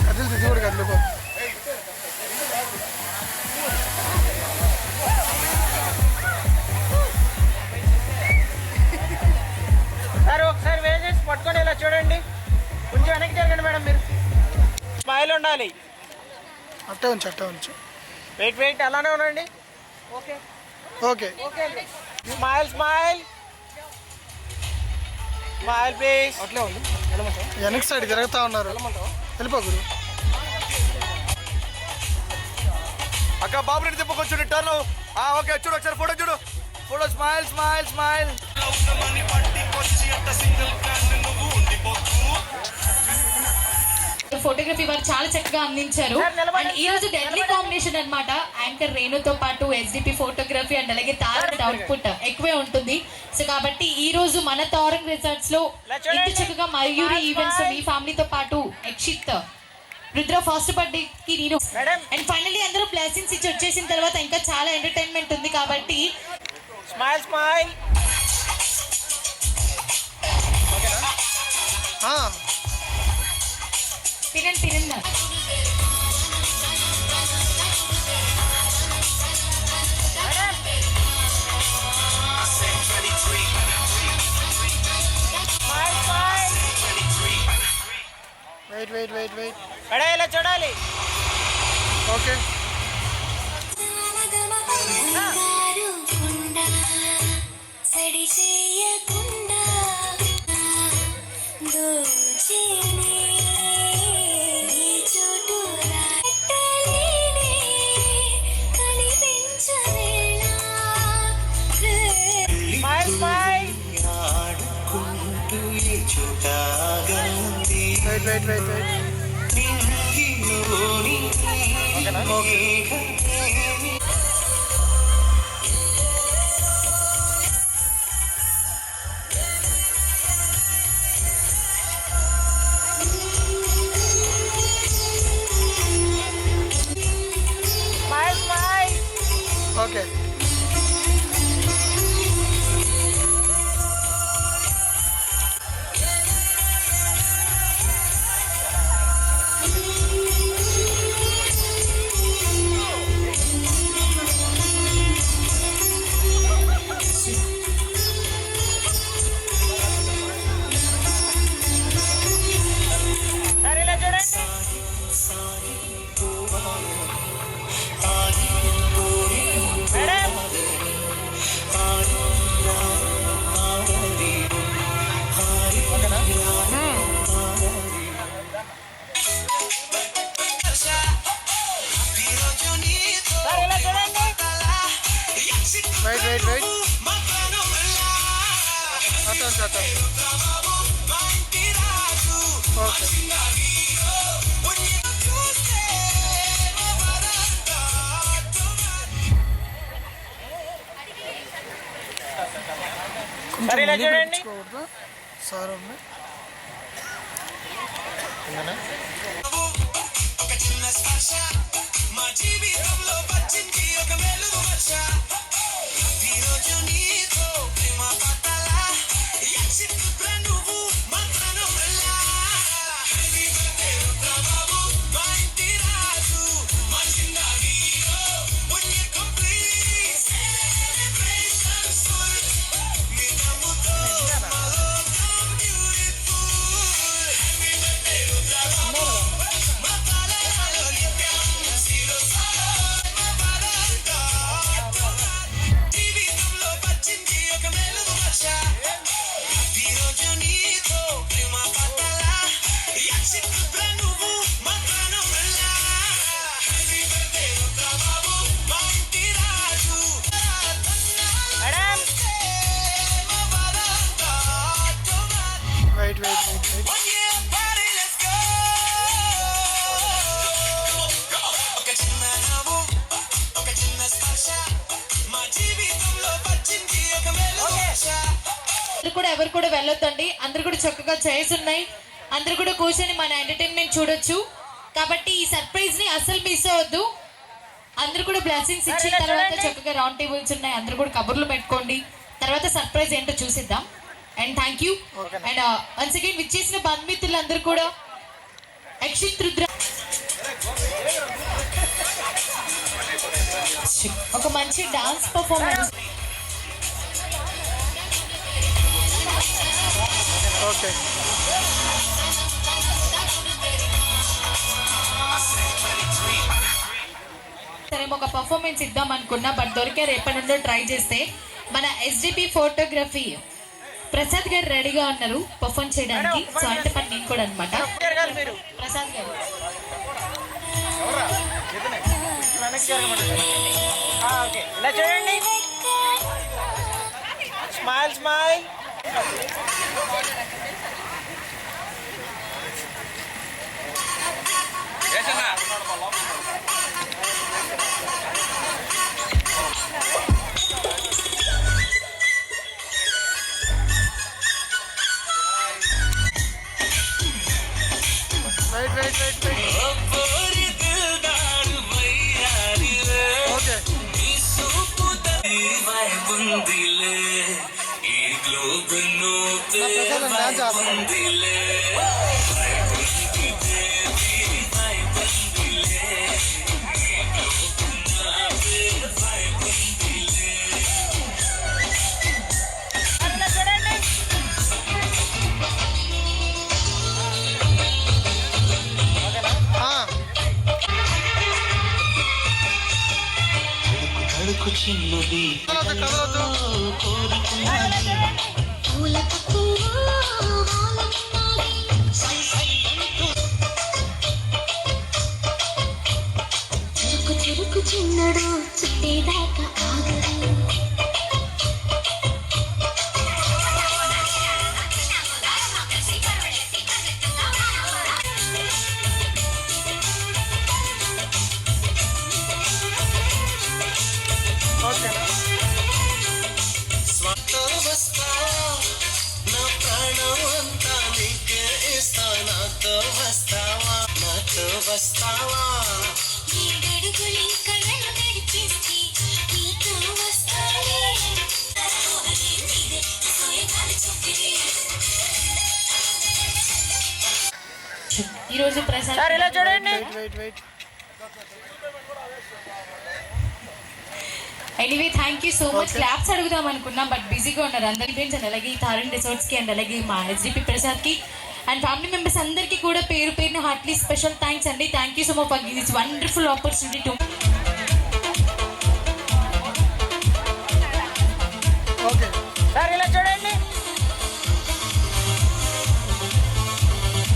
కదిలి తిరిగి కూడా కదిలిపో. సరే ఒకసారి చూడాలి. అట్టే ఉంచు. వెయిట్ అలానే ఉండండి. Okay okay smile please. అట్లే ఉంది. వెనక్కి సైడ్ తిరుగుతూ ఉన్నారు. వెళ్ళిపో గురు. అక్క బాబు రెడ్డి చెప్పు కొంచెం టర్న్. ఓకే చూడు ఒకసారి ఫోటో చూడు. Photo smile. ఫోటోగ్రఫీ వారు చాలా చక్కగా అందించారు. అండ్ ఈ రోజు డెడ్లీ కాంబినేషన్ అన్నమాట. యాంకర్ రేణుతో పాటు ఎస్డిపి ఫోటోగ్రఫీ అండ్ అలాగే తారక్ అవుట్పుట్ ఎక్కువే ఉంటుంది. సో కాబట్టి ఈ రోజు మన తారంగ్ రిసార్ట్స్ లో ఇంత చక్కగా మయూరి ఈవెంట్స్ మీ ఫ్యామిలీతో పాటు యక్షిత్ రుద్ర ఫస్ట్ బర్త్డే కి నేను అండ్ ఫైనల్లీ అందరూ బ్లెస్సింగ్స్ ఇచ్చి వచ్చేసిన తర్వాత ఇంకా చాలా ఎంటర్టైన్మెంట్ ఉంది కాబట్టి స్మైల్. తినండి. వెయిట్ మేడం ఇలా చూడాలి. ఓకే సడి చేయకుండా దోచినే నీ చోటు రాటలేనే కనిపించవేళ స్మైల్. ఆడుకుంటూ ఈ చుట్టాగంది వెయిట్ నింగిలోని మేఘమే ఓకే వెయిట్ అట్ట ఓకే సరే ఇలా చూడండి. సార్ ఉంది. ఒక చిన్న స్పర్శ మా జీవితంలో వచ్చింది ఒక వెలుగు వర్ష ఈరోజు నీతో ప్రేమ పట్టాల యక్షిత్ నువ్వు మంత్రను వల్ల బాబు మా ఇంటి రాజు మా చిన్న hero when you complete celebrations full మీ నమ్ముతో మా లోకం beautiful happy birthday రుద్రబాబు మా తలయాలో నిత్యం శిరసాలో మా వరంగా జీవితంలో వచ్చింది ఒక వెలుగు వర్ష ఈరోజు నీతో ప్రేమ పట్టాల యక్షిత్ నువ్వు మంత్రను వల్ల హ్యాపీ బర్త్డే రుద్రబాబు మా ఇంటి రాజు మేడం మా వరంగా wait One year party, let's go. ఒక చిన్న నవ్వు, ఒక చిన్న స్పర్శ, మా జీవితంలో వచ్చింది ఒక వెలుగు వర్ష. ఎవరు కూడా వెళ్ళొద్దండి. అందరు కూడా చక్కగా చైర్స్ ఉన్నాయి. అందరు కూడా కూర్చొని మన ఎంటర్టైన్మెంట్ చూడొచ్చు. కాబట్టి ఈ సర్ప్రైజ్ ని అస్సలు మిస్ అవ్వద్దు. అందరు కూడా బ్లెస్సింగ్స్ ఇచ్చిన తర్వాత చక్కగా రౌండ్ టేబుల్స్ ఉన్నాయి. అందరు కూడా కబుర్లు పెట్టుకోండి. తర్వాత సర్ప్రైజ్ ఏంటో చూసిద్దాం. And thank you. And once again విచ్చేసిన బంధుమిత్రులందరూ కూడా యక్షిత్ రుద్ర ఒక మంచి డాన్స్ పర్ఫార్మెన్స్ ఓకే ఒక పర్ఫార్మెన్స్ ఇద్దాం అనుకున్నా, బట్ దొరికే రేపటి నుండి ట్రై చేస్తే మన ఎస్డిపి ఫోటోగ్రఫీ ప్రసాద్ గారు రెడీగా ఉన్నారు పర్ఫార్మ్ చేయడానికి. సో అంటే పని నేను కూడా అనమాట. జరగాలి మీరు. ప్రసాద్ గారు వెనక్కి జరగమంటారు. ఓకే, ఇలా చూడండి. Smile smile. అబ్బోరి దిల్దారు వయ్యారిలే ఓకే నీ సూపు వైబుందిలే ఈ గ్లోబ్ నోపే వైబుందిలే వైబుందిలే వైబుందిలే ఈ గ్లోబ్ నోపే వైబుందిలే ఇలా చూడండి. కడుకు చిన్నది కోరుకున్నది పూల పక్కన వాలన్నాయి. చురుకు చురుకు చిన్నడు చుట్టేదాకా ఆగదు. స్వాతో వస్తావా నా ప్రాణం అంతా నీకే ఇస్తా నాతో వస్తావా నాతో వస్తావా ఈ గడుగులింక నన్ను నడిపిస్తే నీతో వస్తానే. అది నీదే సోయగాలి చొప్పిదే. ఈరోజు ప్రసాద్ సార్ ఇలా చూడండి. Anyway thank you so much. Claps అడుగుదాం అనుకున్నాం బట్ బిజీగా ఉన్నారు అందరి ఈవెంట్స్ అండ్ అలాగే ఈ తారన్ రిసార్ట్స్కి అండ్ అలాగే మా ఎస్డిపి ప్రసాద్కి అండ్ ఫ్యామిలీ మెంబర్స్ అందరికీ కూడా పేరు పేరున హార్ట్లీ స్పెషల్ థ్యాంక్స్ అండి. Thank you so much for this wonderful opportunity to okay sir ఇలా చూడండి.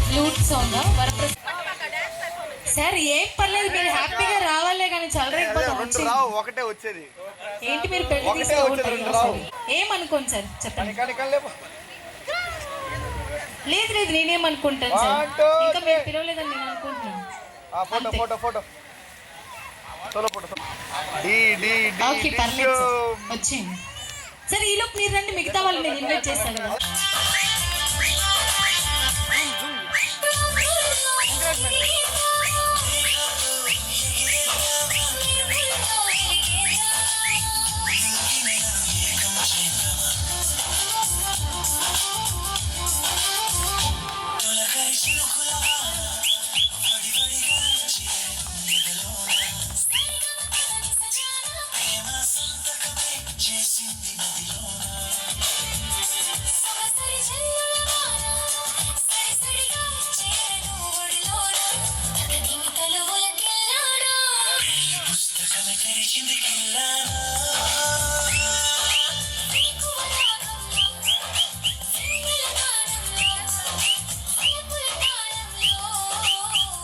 Flute song Varaprasad sir. ఏం పర్లేదు, మీరు హ్యాపీగా రావాలే కానీ రెండు చల్లరైపోతాం. రావు ఒకటే వచ్చేది. ఏంటి మీరు పెళ్లి ఒకటే తీసుకోవడం వచ్చేది, రెండు రావు. ఏమనుకోండి సార్ చెప్పండి. కానీ లేపు లేదు లేదు నేనేమనుకుంటాను సార్, 1, 2, ఇంకా మీరు పిలవలేదని నేను అనుకుంటున్నాను. ఫోటో అంతే. Photo photo solo photo D D D okay పర్లేదు సార్, వచ్చేయండి సార్. ఈలోపు మీరు రండి, మిగతా వాళ్ళు నేను ఇన్వైట్ చేస్తాను కదా. తొలకరి చినుకులవా వడివడిగా చేరుకునేదలోన ప్రేమ సంతకమే చేసింది నదిలోన సరి చెయ్యవాన సరి సరిగా చేరను ఒడిలోన. అతని తలువులకెళ్ళాడు. ఈ పుస్తకమే తెరిచింది కిల్లానా నీకువ రాగంలో వెన్నెల గానంలో వలపుల తాళంలో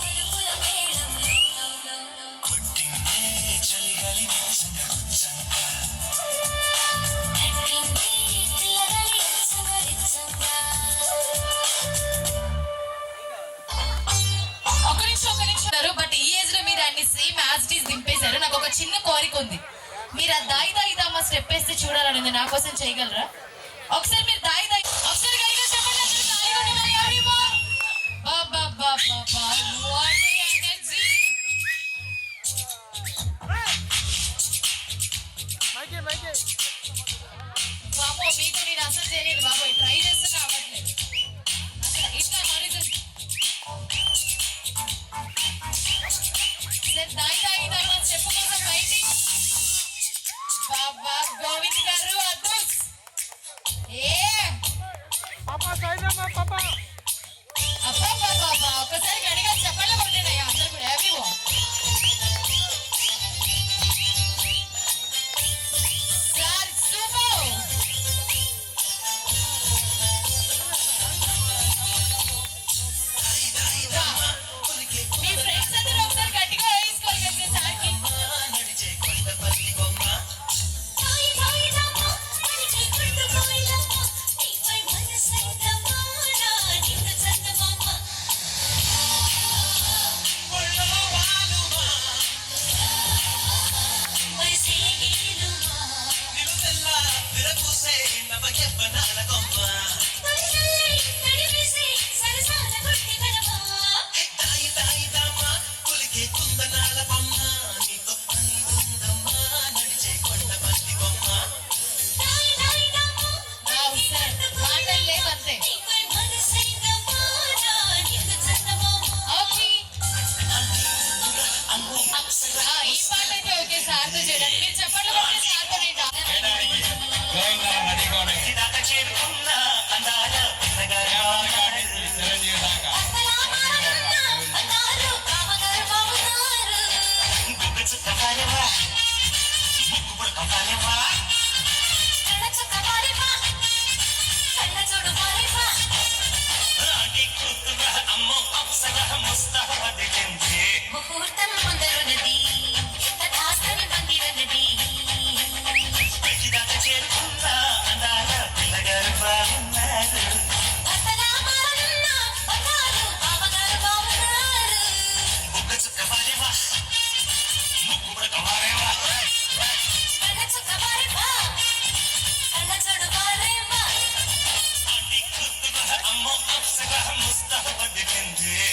వెలుగుల మేళంలో. కొట్టిందే చలిగాలి నిజంగా గుచ్చంగా తట్టింది పిల్లగాలి రిచ్చంగా రిచ్చంగా. ఒక నిమిషం బట్ ఈ ఏజ్ లో మీరు అన్ని సేమ్ యాజ్ ఇట్ ఈస్ దింపేశారు. నాకు ఒక చిన్న కోరిక ఉంది, మీరు ఆ దాయి దాయి దామా స్టెప్ వేస్తే చూడాలని ఉంది. నా కోసం చేయగలరా? ఒకసారి మీరు దాయి దాయి ఒకసారి గట్టిగా చెప్పండి. అందరూ తాళి కొట్టి మరి everyone. అబ్బబ్బబ్బబ్బా, what a energy. బాబో మీతో నేను అసలు చేయలేదు బాబోయ్, ట్రై చేస్తున్నా అవ్వట్లేదు. అసలు ఇట్లా horizontal. సార్ దాయి దాయి దామా స్టెప్ కోసం వెయిటింగ్. బాబా గోవింద్ గారు అద్భుత్. ఏ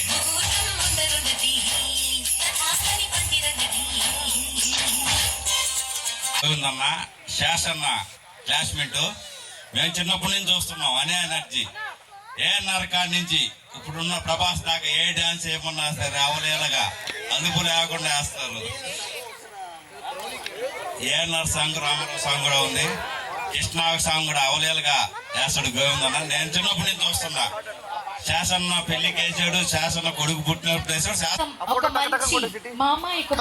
ముహూర్తం ముందరున్నది తథాస్తని పందిరన్నది ఉందమ్మా శాసన్న క్లాస్మేట్ మేము చిన్నప్పటి నుంచి చూస్తున్నాం అనే ఎనర్జీ ఏఎన్ఆర్ కాడి నుంచి ఇప్పుడున్న ప్రభాస్ దాకా ఏ డాన్స్ ఏమన్నా సరే అవలేలగా అందుకు లేకుండా వేస్తారు. ఏఎన్ఆర్ సాంగ్ రామారావు సాంగ్ కూడా ఉంది, కృష్ణ సాంగ్ కూడా అవలేలుగా వేస్తాడు గోవిందన్న. నేను చిన్నప్పటి నుంచి చూస్తున్నా. శాసన్న పెళ్లికి వేసాడు, శాసన్న కొడుకు పుట్టినప్పుడు వేసాడు. ఒక మంచి మామయ్యకు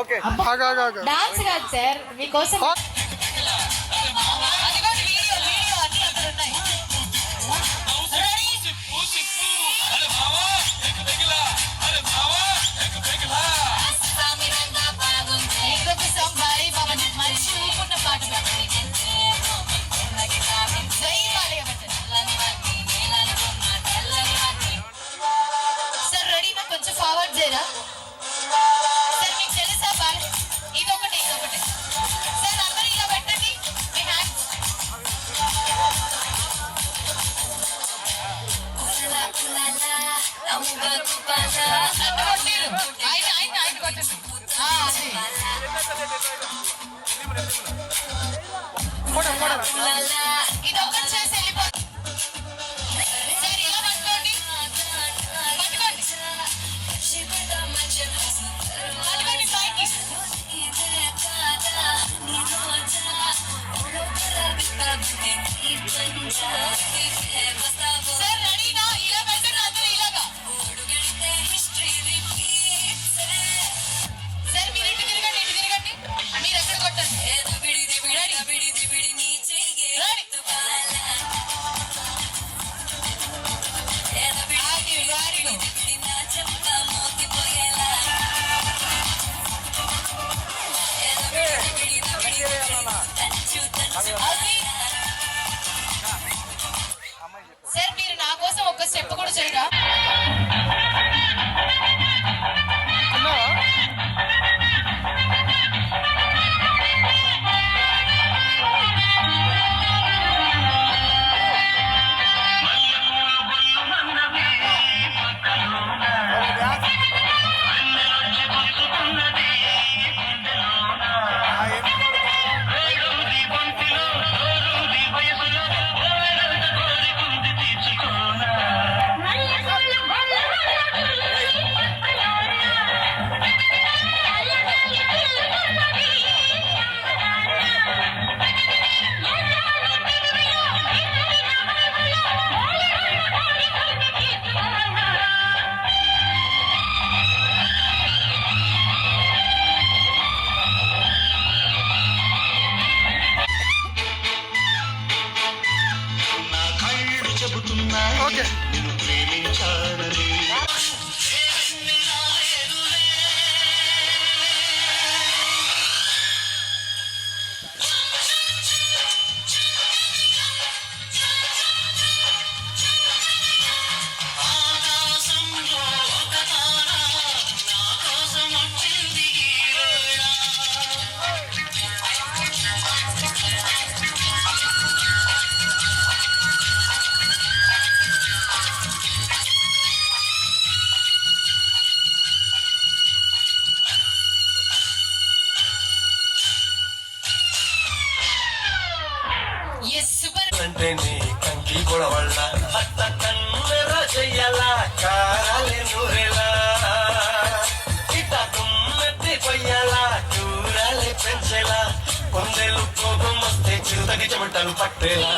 ఓకే డాన్స్ కాదు సార్ మీకోసం అదిగోండి వీడియో అన్ని అక్కడ ఉన్నాయి. ఇంకొక సాంగ్ భారీ పవన్ మంచి ఊపున్న పాట జై బాలయ్య సార్ రెడీనా? కొంచెం ఫార్వర్డ్ చేయరా సార్? మీకు తెలుసా బాల ఇదొకటి సార్ అందరూ ఇలా పెట్టండి మీ హ్యాండ్స్. నన్ను కొట్టిరు. ఆయన కొట్టండి. ఇది ఒకటి చేసి వెళ్ళిపోతుంది సార్. ఇలా పట్టుకోండి పైకి. సార్ రెడీనా? ఇలా పెట్టండి అందరూ ఇలాగా. సార్ మీరు ఇటు తిరగండి మీరు ఎక్కడ కొట్టండి. సార్ మీరు నా కోసం ఒక స్టెప్ కూడా చేయరా? ఓకే అంటే నీ కంకి గొడవళ్ళ అత్త కన్నెర చెయ్యాల కారాలి నూరెలా ఇట తుమ్మెత్తి పొయ్యాల చూరాలి పెంచేలా కొందెలు కోపం వస్తే చిరుతకి చెమటలు పట్టేలా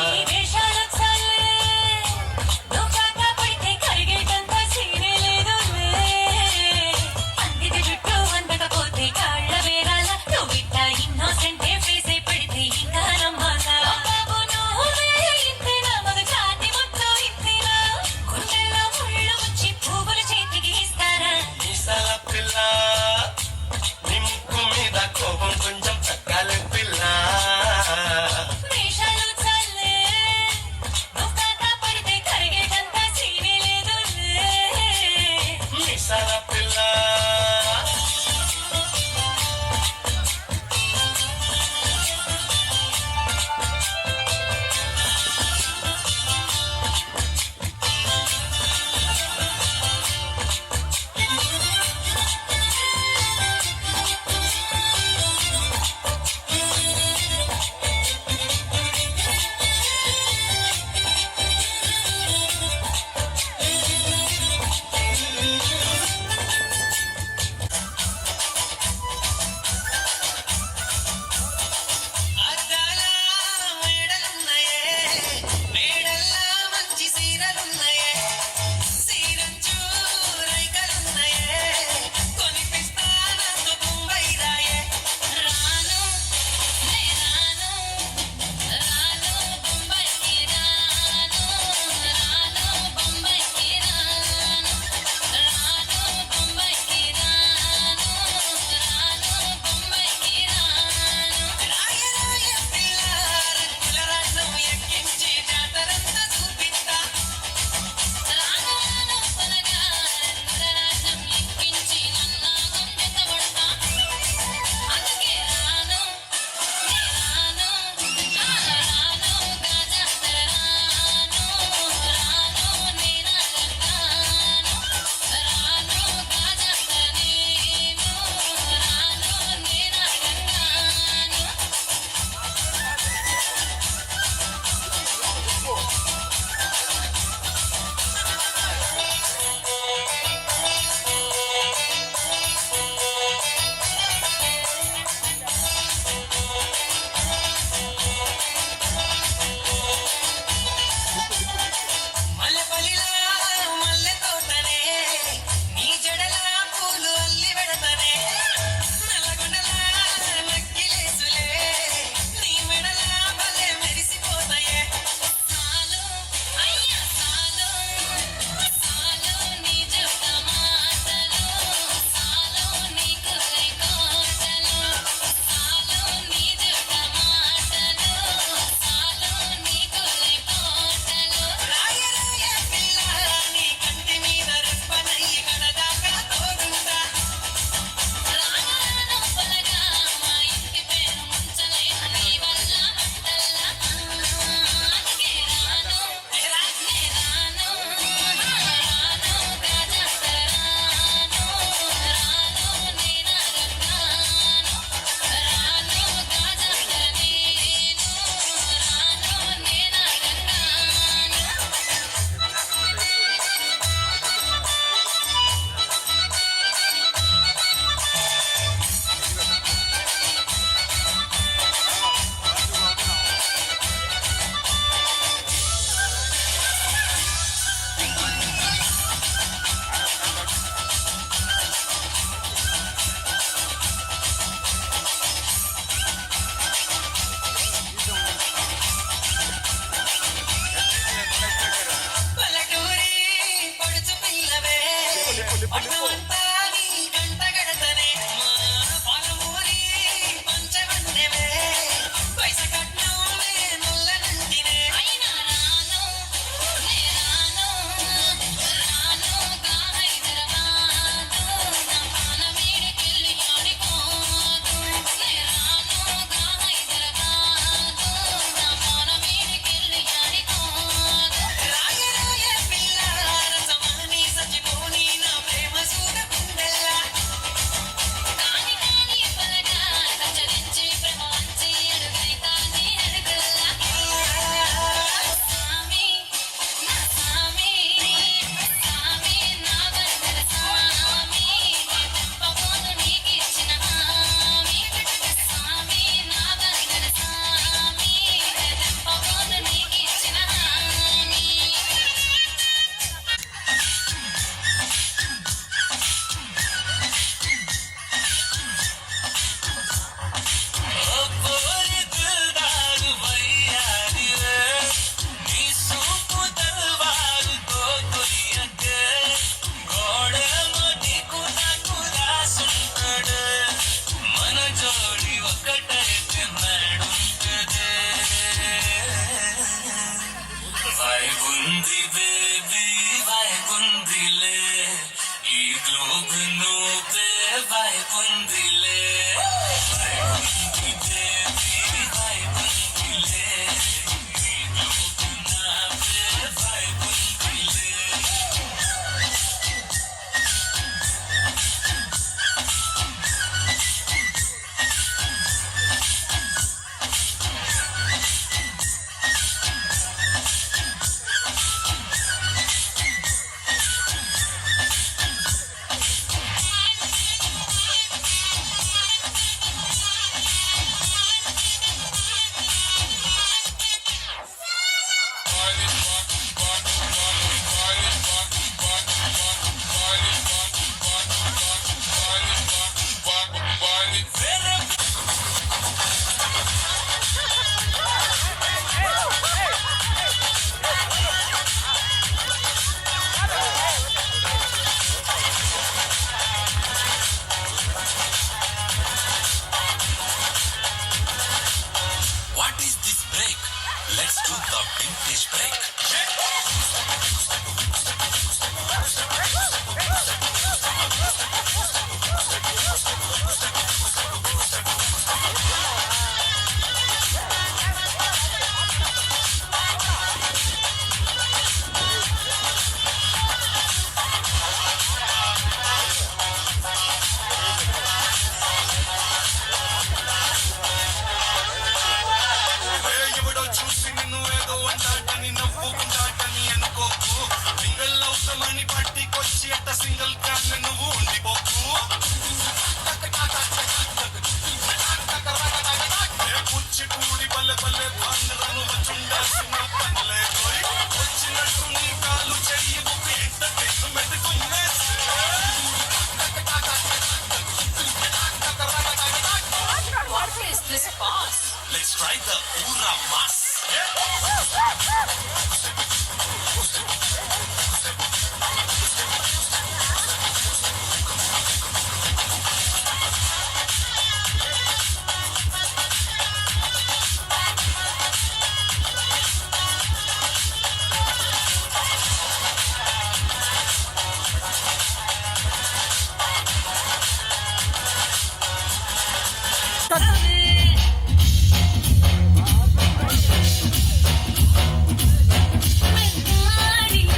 ఉంది బేబీ వైపుందిలే ఈ గ్లోబ్ నువ్వే వైపుందిలే వైపుంది బేబీ వైపుందిలే ఈ గ్లోబ్ నావే వైపుందిలే What is this break? Let's do the vintage break. ఎవడో చూసి నిన్ను ఏదో అంటాడని నవ్వుకుంటాడని అనుకోకు సింగిల్ అవుతామని పట్టికొచ్చి అట్ట సింగిల్ క్యాన్ నువ్వు ఉండిపోకు కూచిపూడి పల్లె పల్లె పండుగను వచ్చుండాల్సిన పనులే పోయి వచ్చినట్టు నీ కాలు చెయ్యి బుక్ ఎంటర్టైన్మెంట్ కొన్నేసి What is this boss? Let's try the Pura Mas.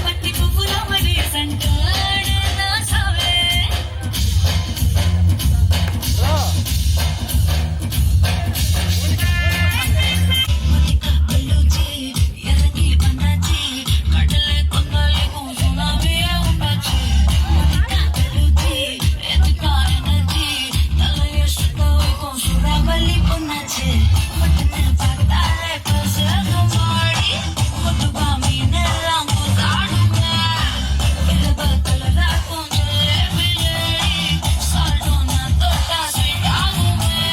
పట్టి పువ్వుల మడి సంటాడే నా సావే మొటికా బలుచి ఎరని పన్నాచి కడలే కొంగలి కూసునావే ఉండాచి మొటికా బలుచి ఎదుకా ఎనర్జీ తలయ సుతోయ్ కూసురావలి పొన్నాచి మొటినే పగడాలే కోసలు మాడి మొటుబా మీనే రంగు దాడుమే ఎలబతల రాకుంజలే బిలేడి సాల్టోనా తోటా స్వీటాగుమే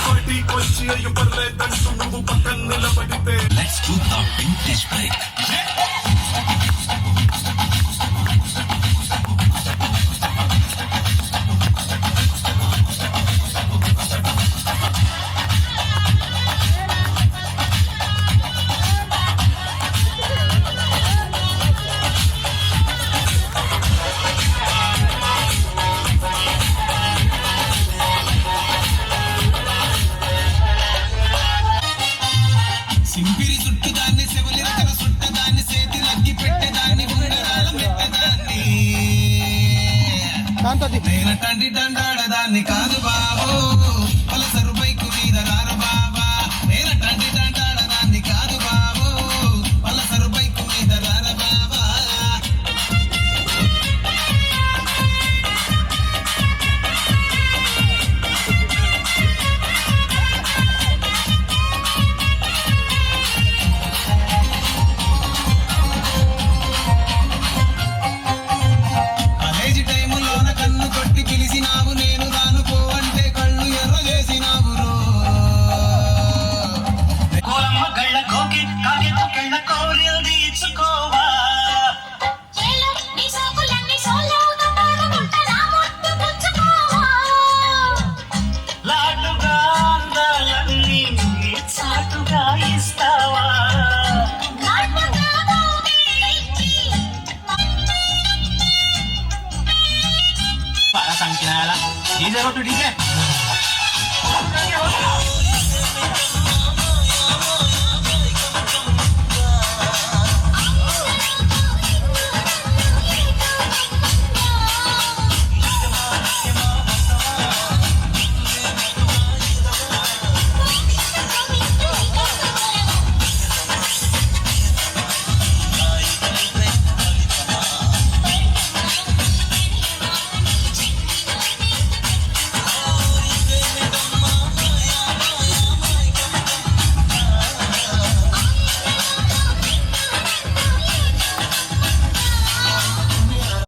పట్టికొచ్చి అయ్యో పర్లేదంటూ నువ్వు పక్కన నిలబడితే Let's do the vintage break. సింపిరి చుట్టుదాన్ని శివలింగన సుట్టదాన్ని చేతి లగ్గి పెట్టేదాన్ని ఉంగరాల పెట్టేదాన్ని దాంతో నేను తండ్రి దండాడదాన్ని కాదు బా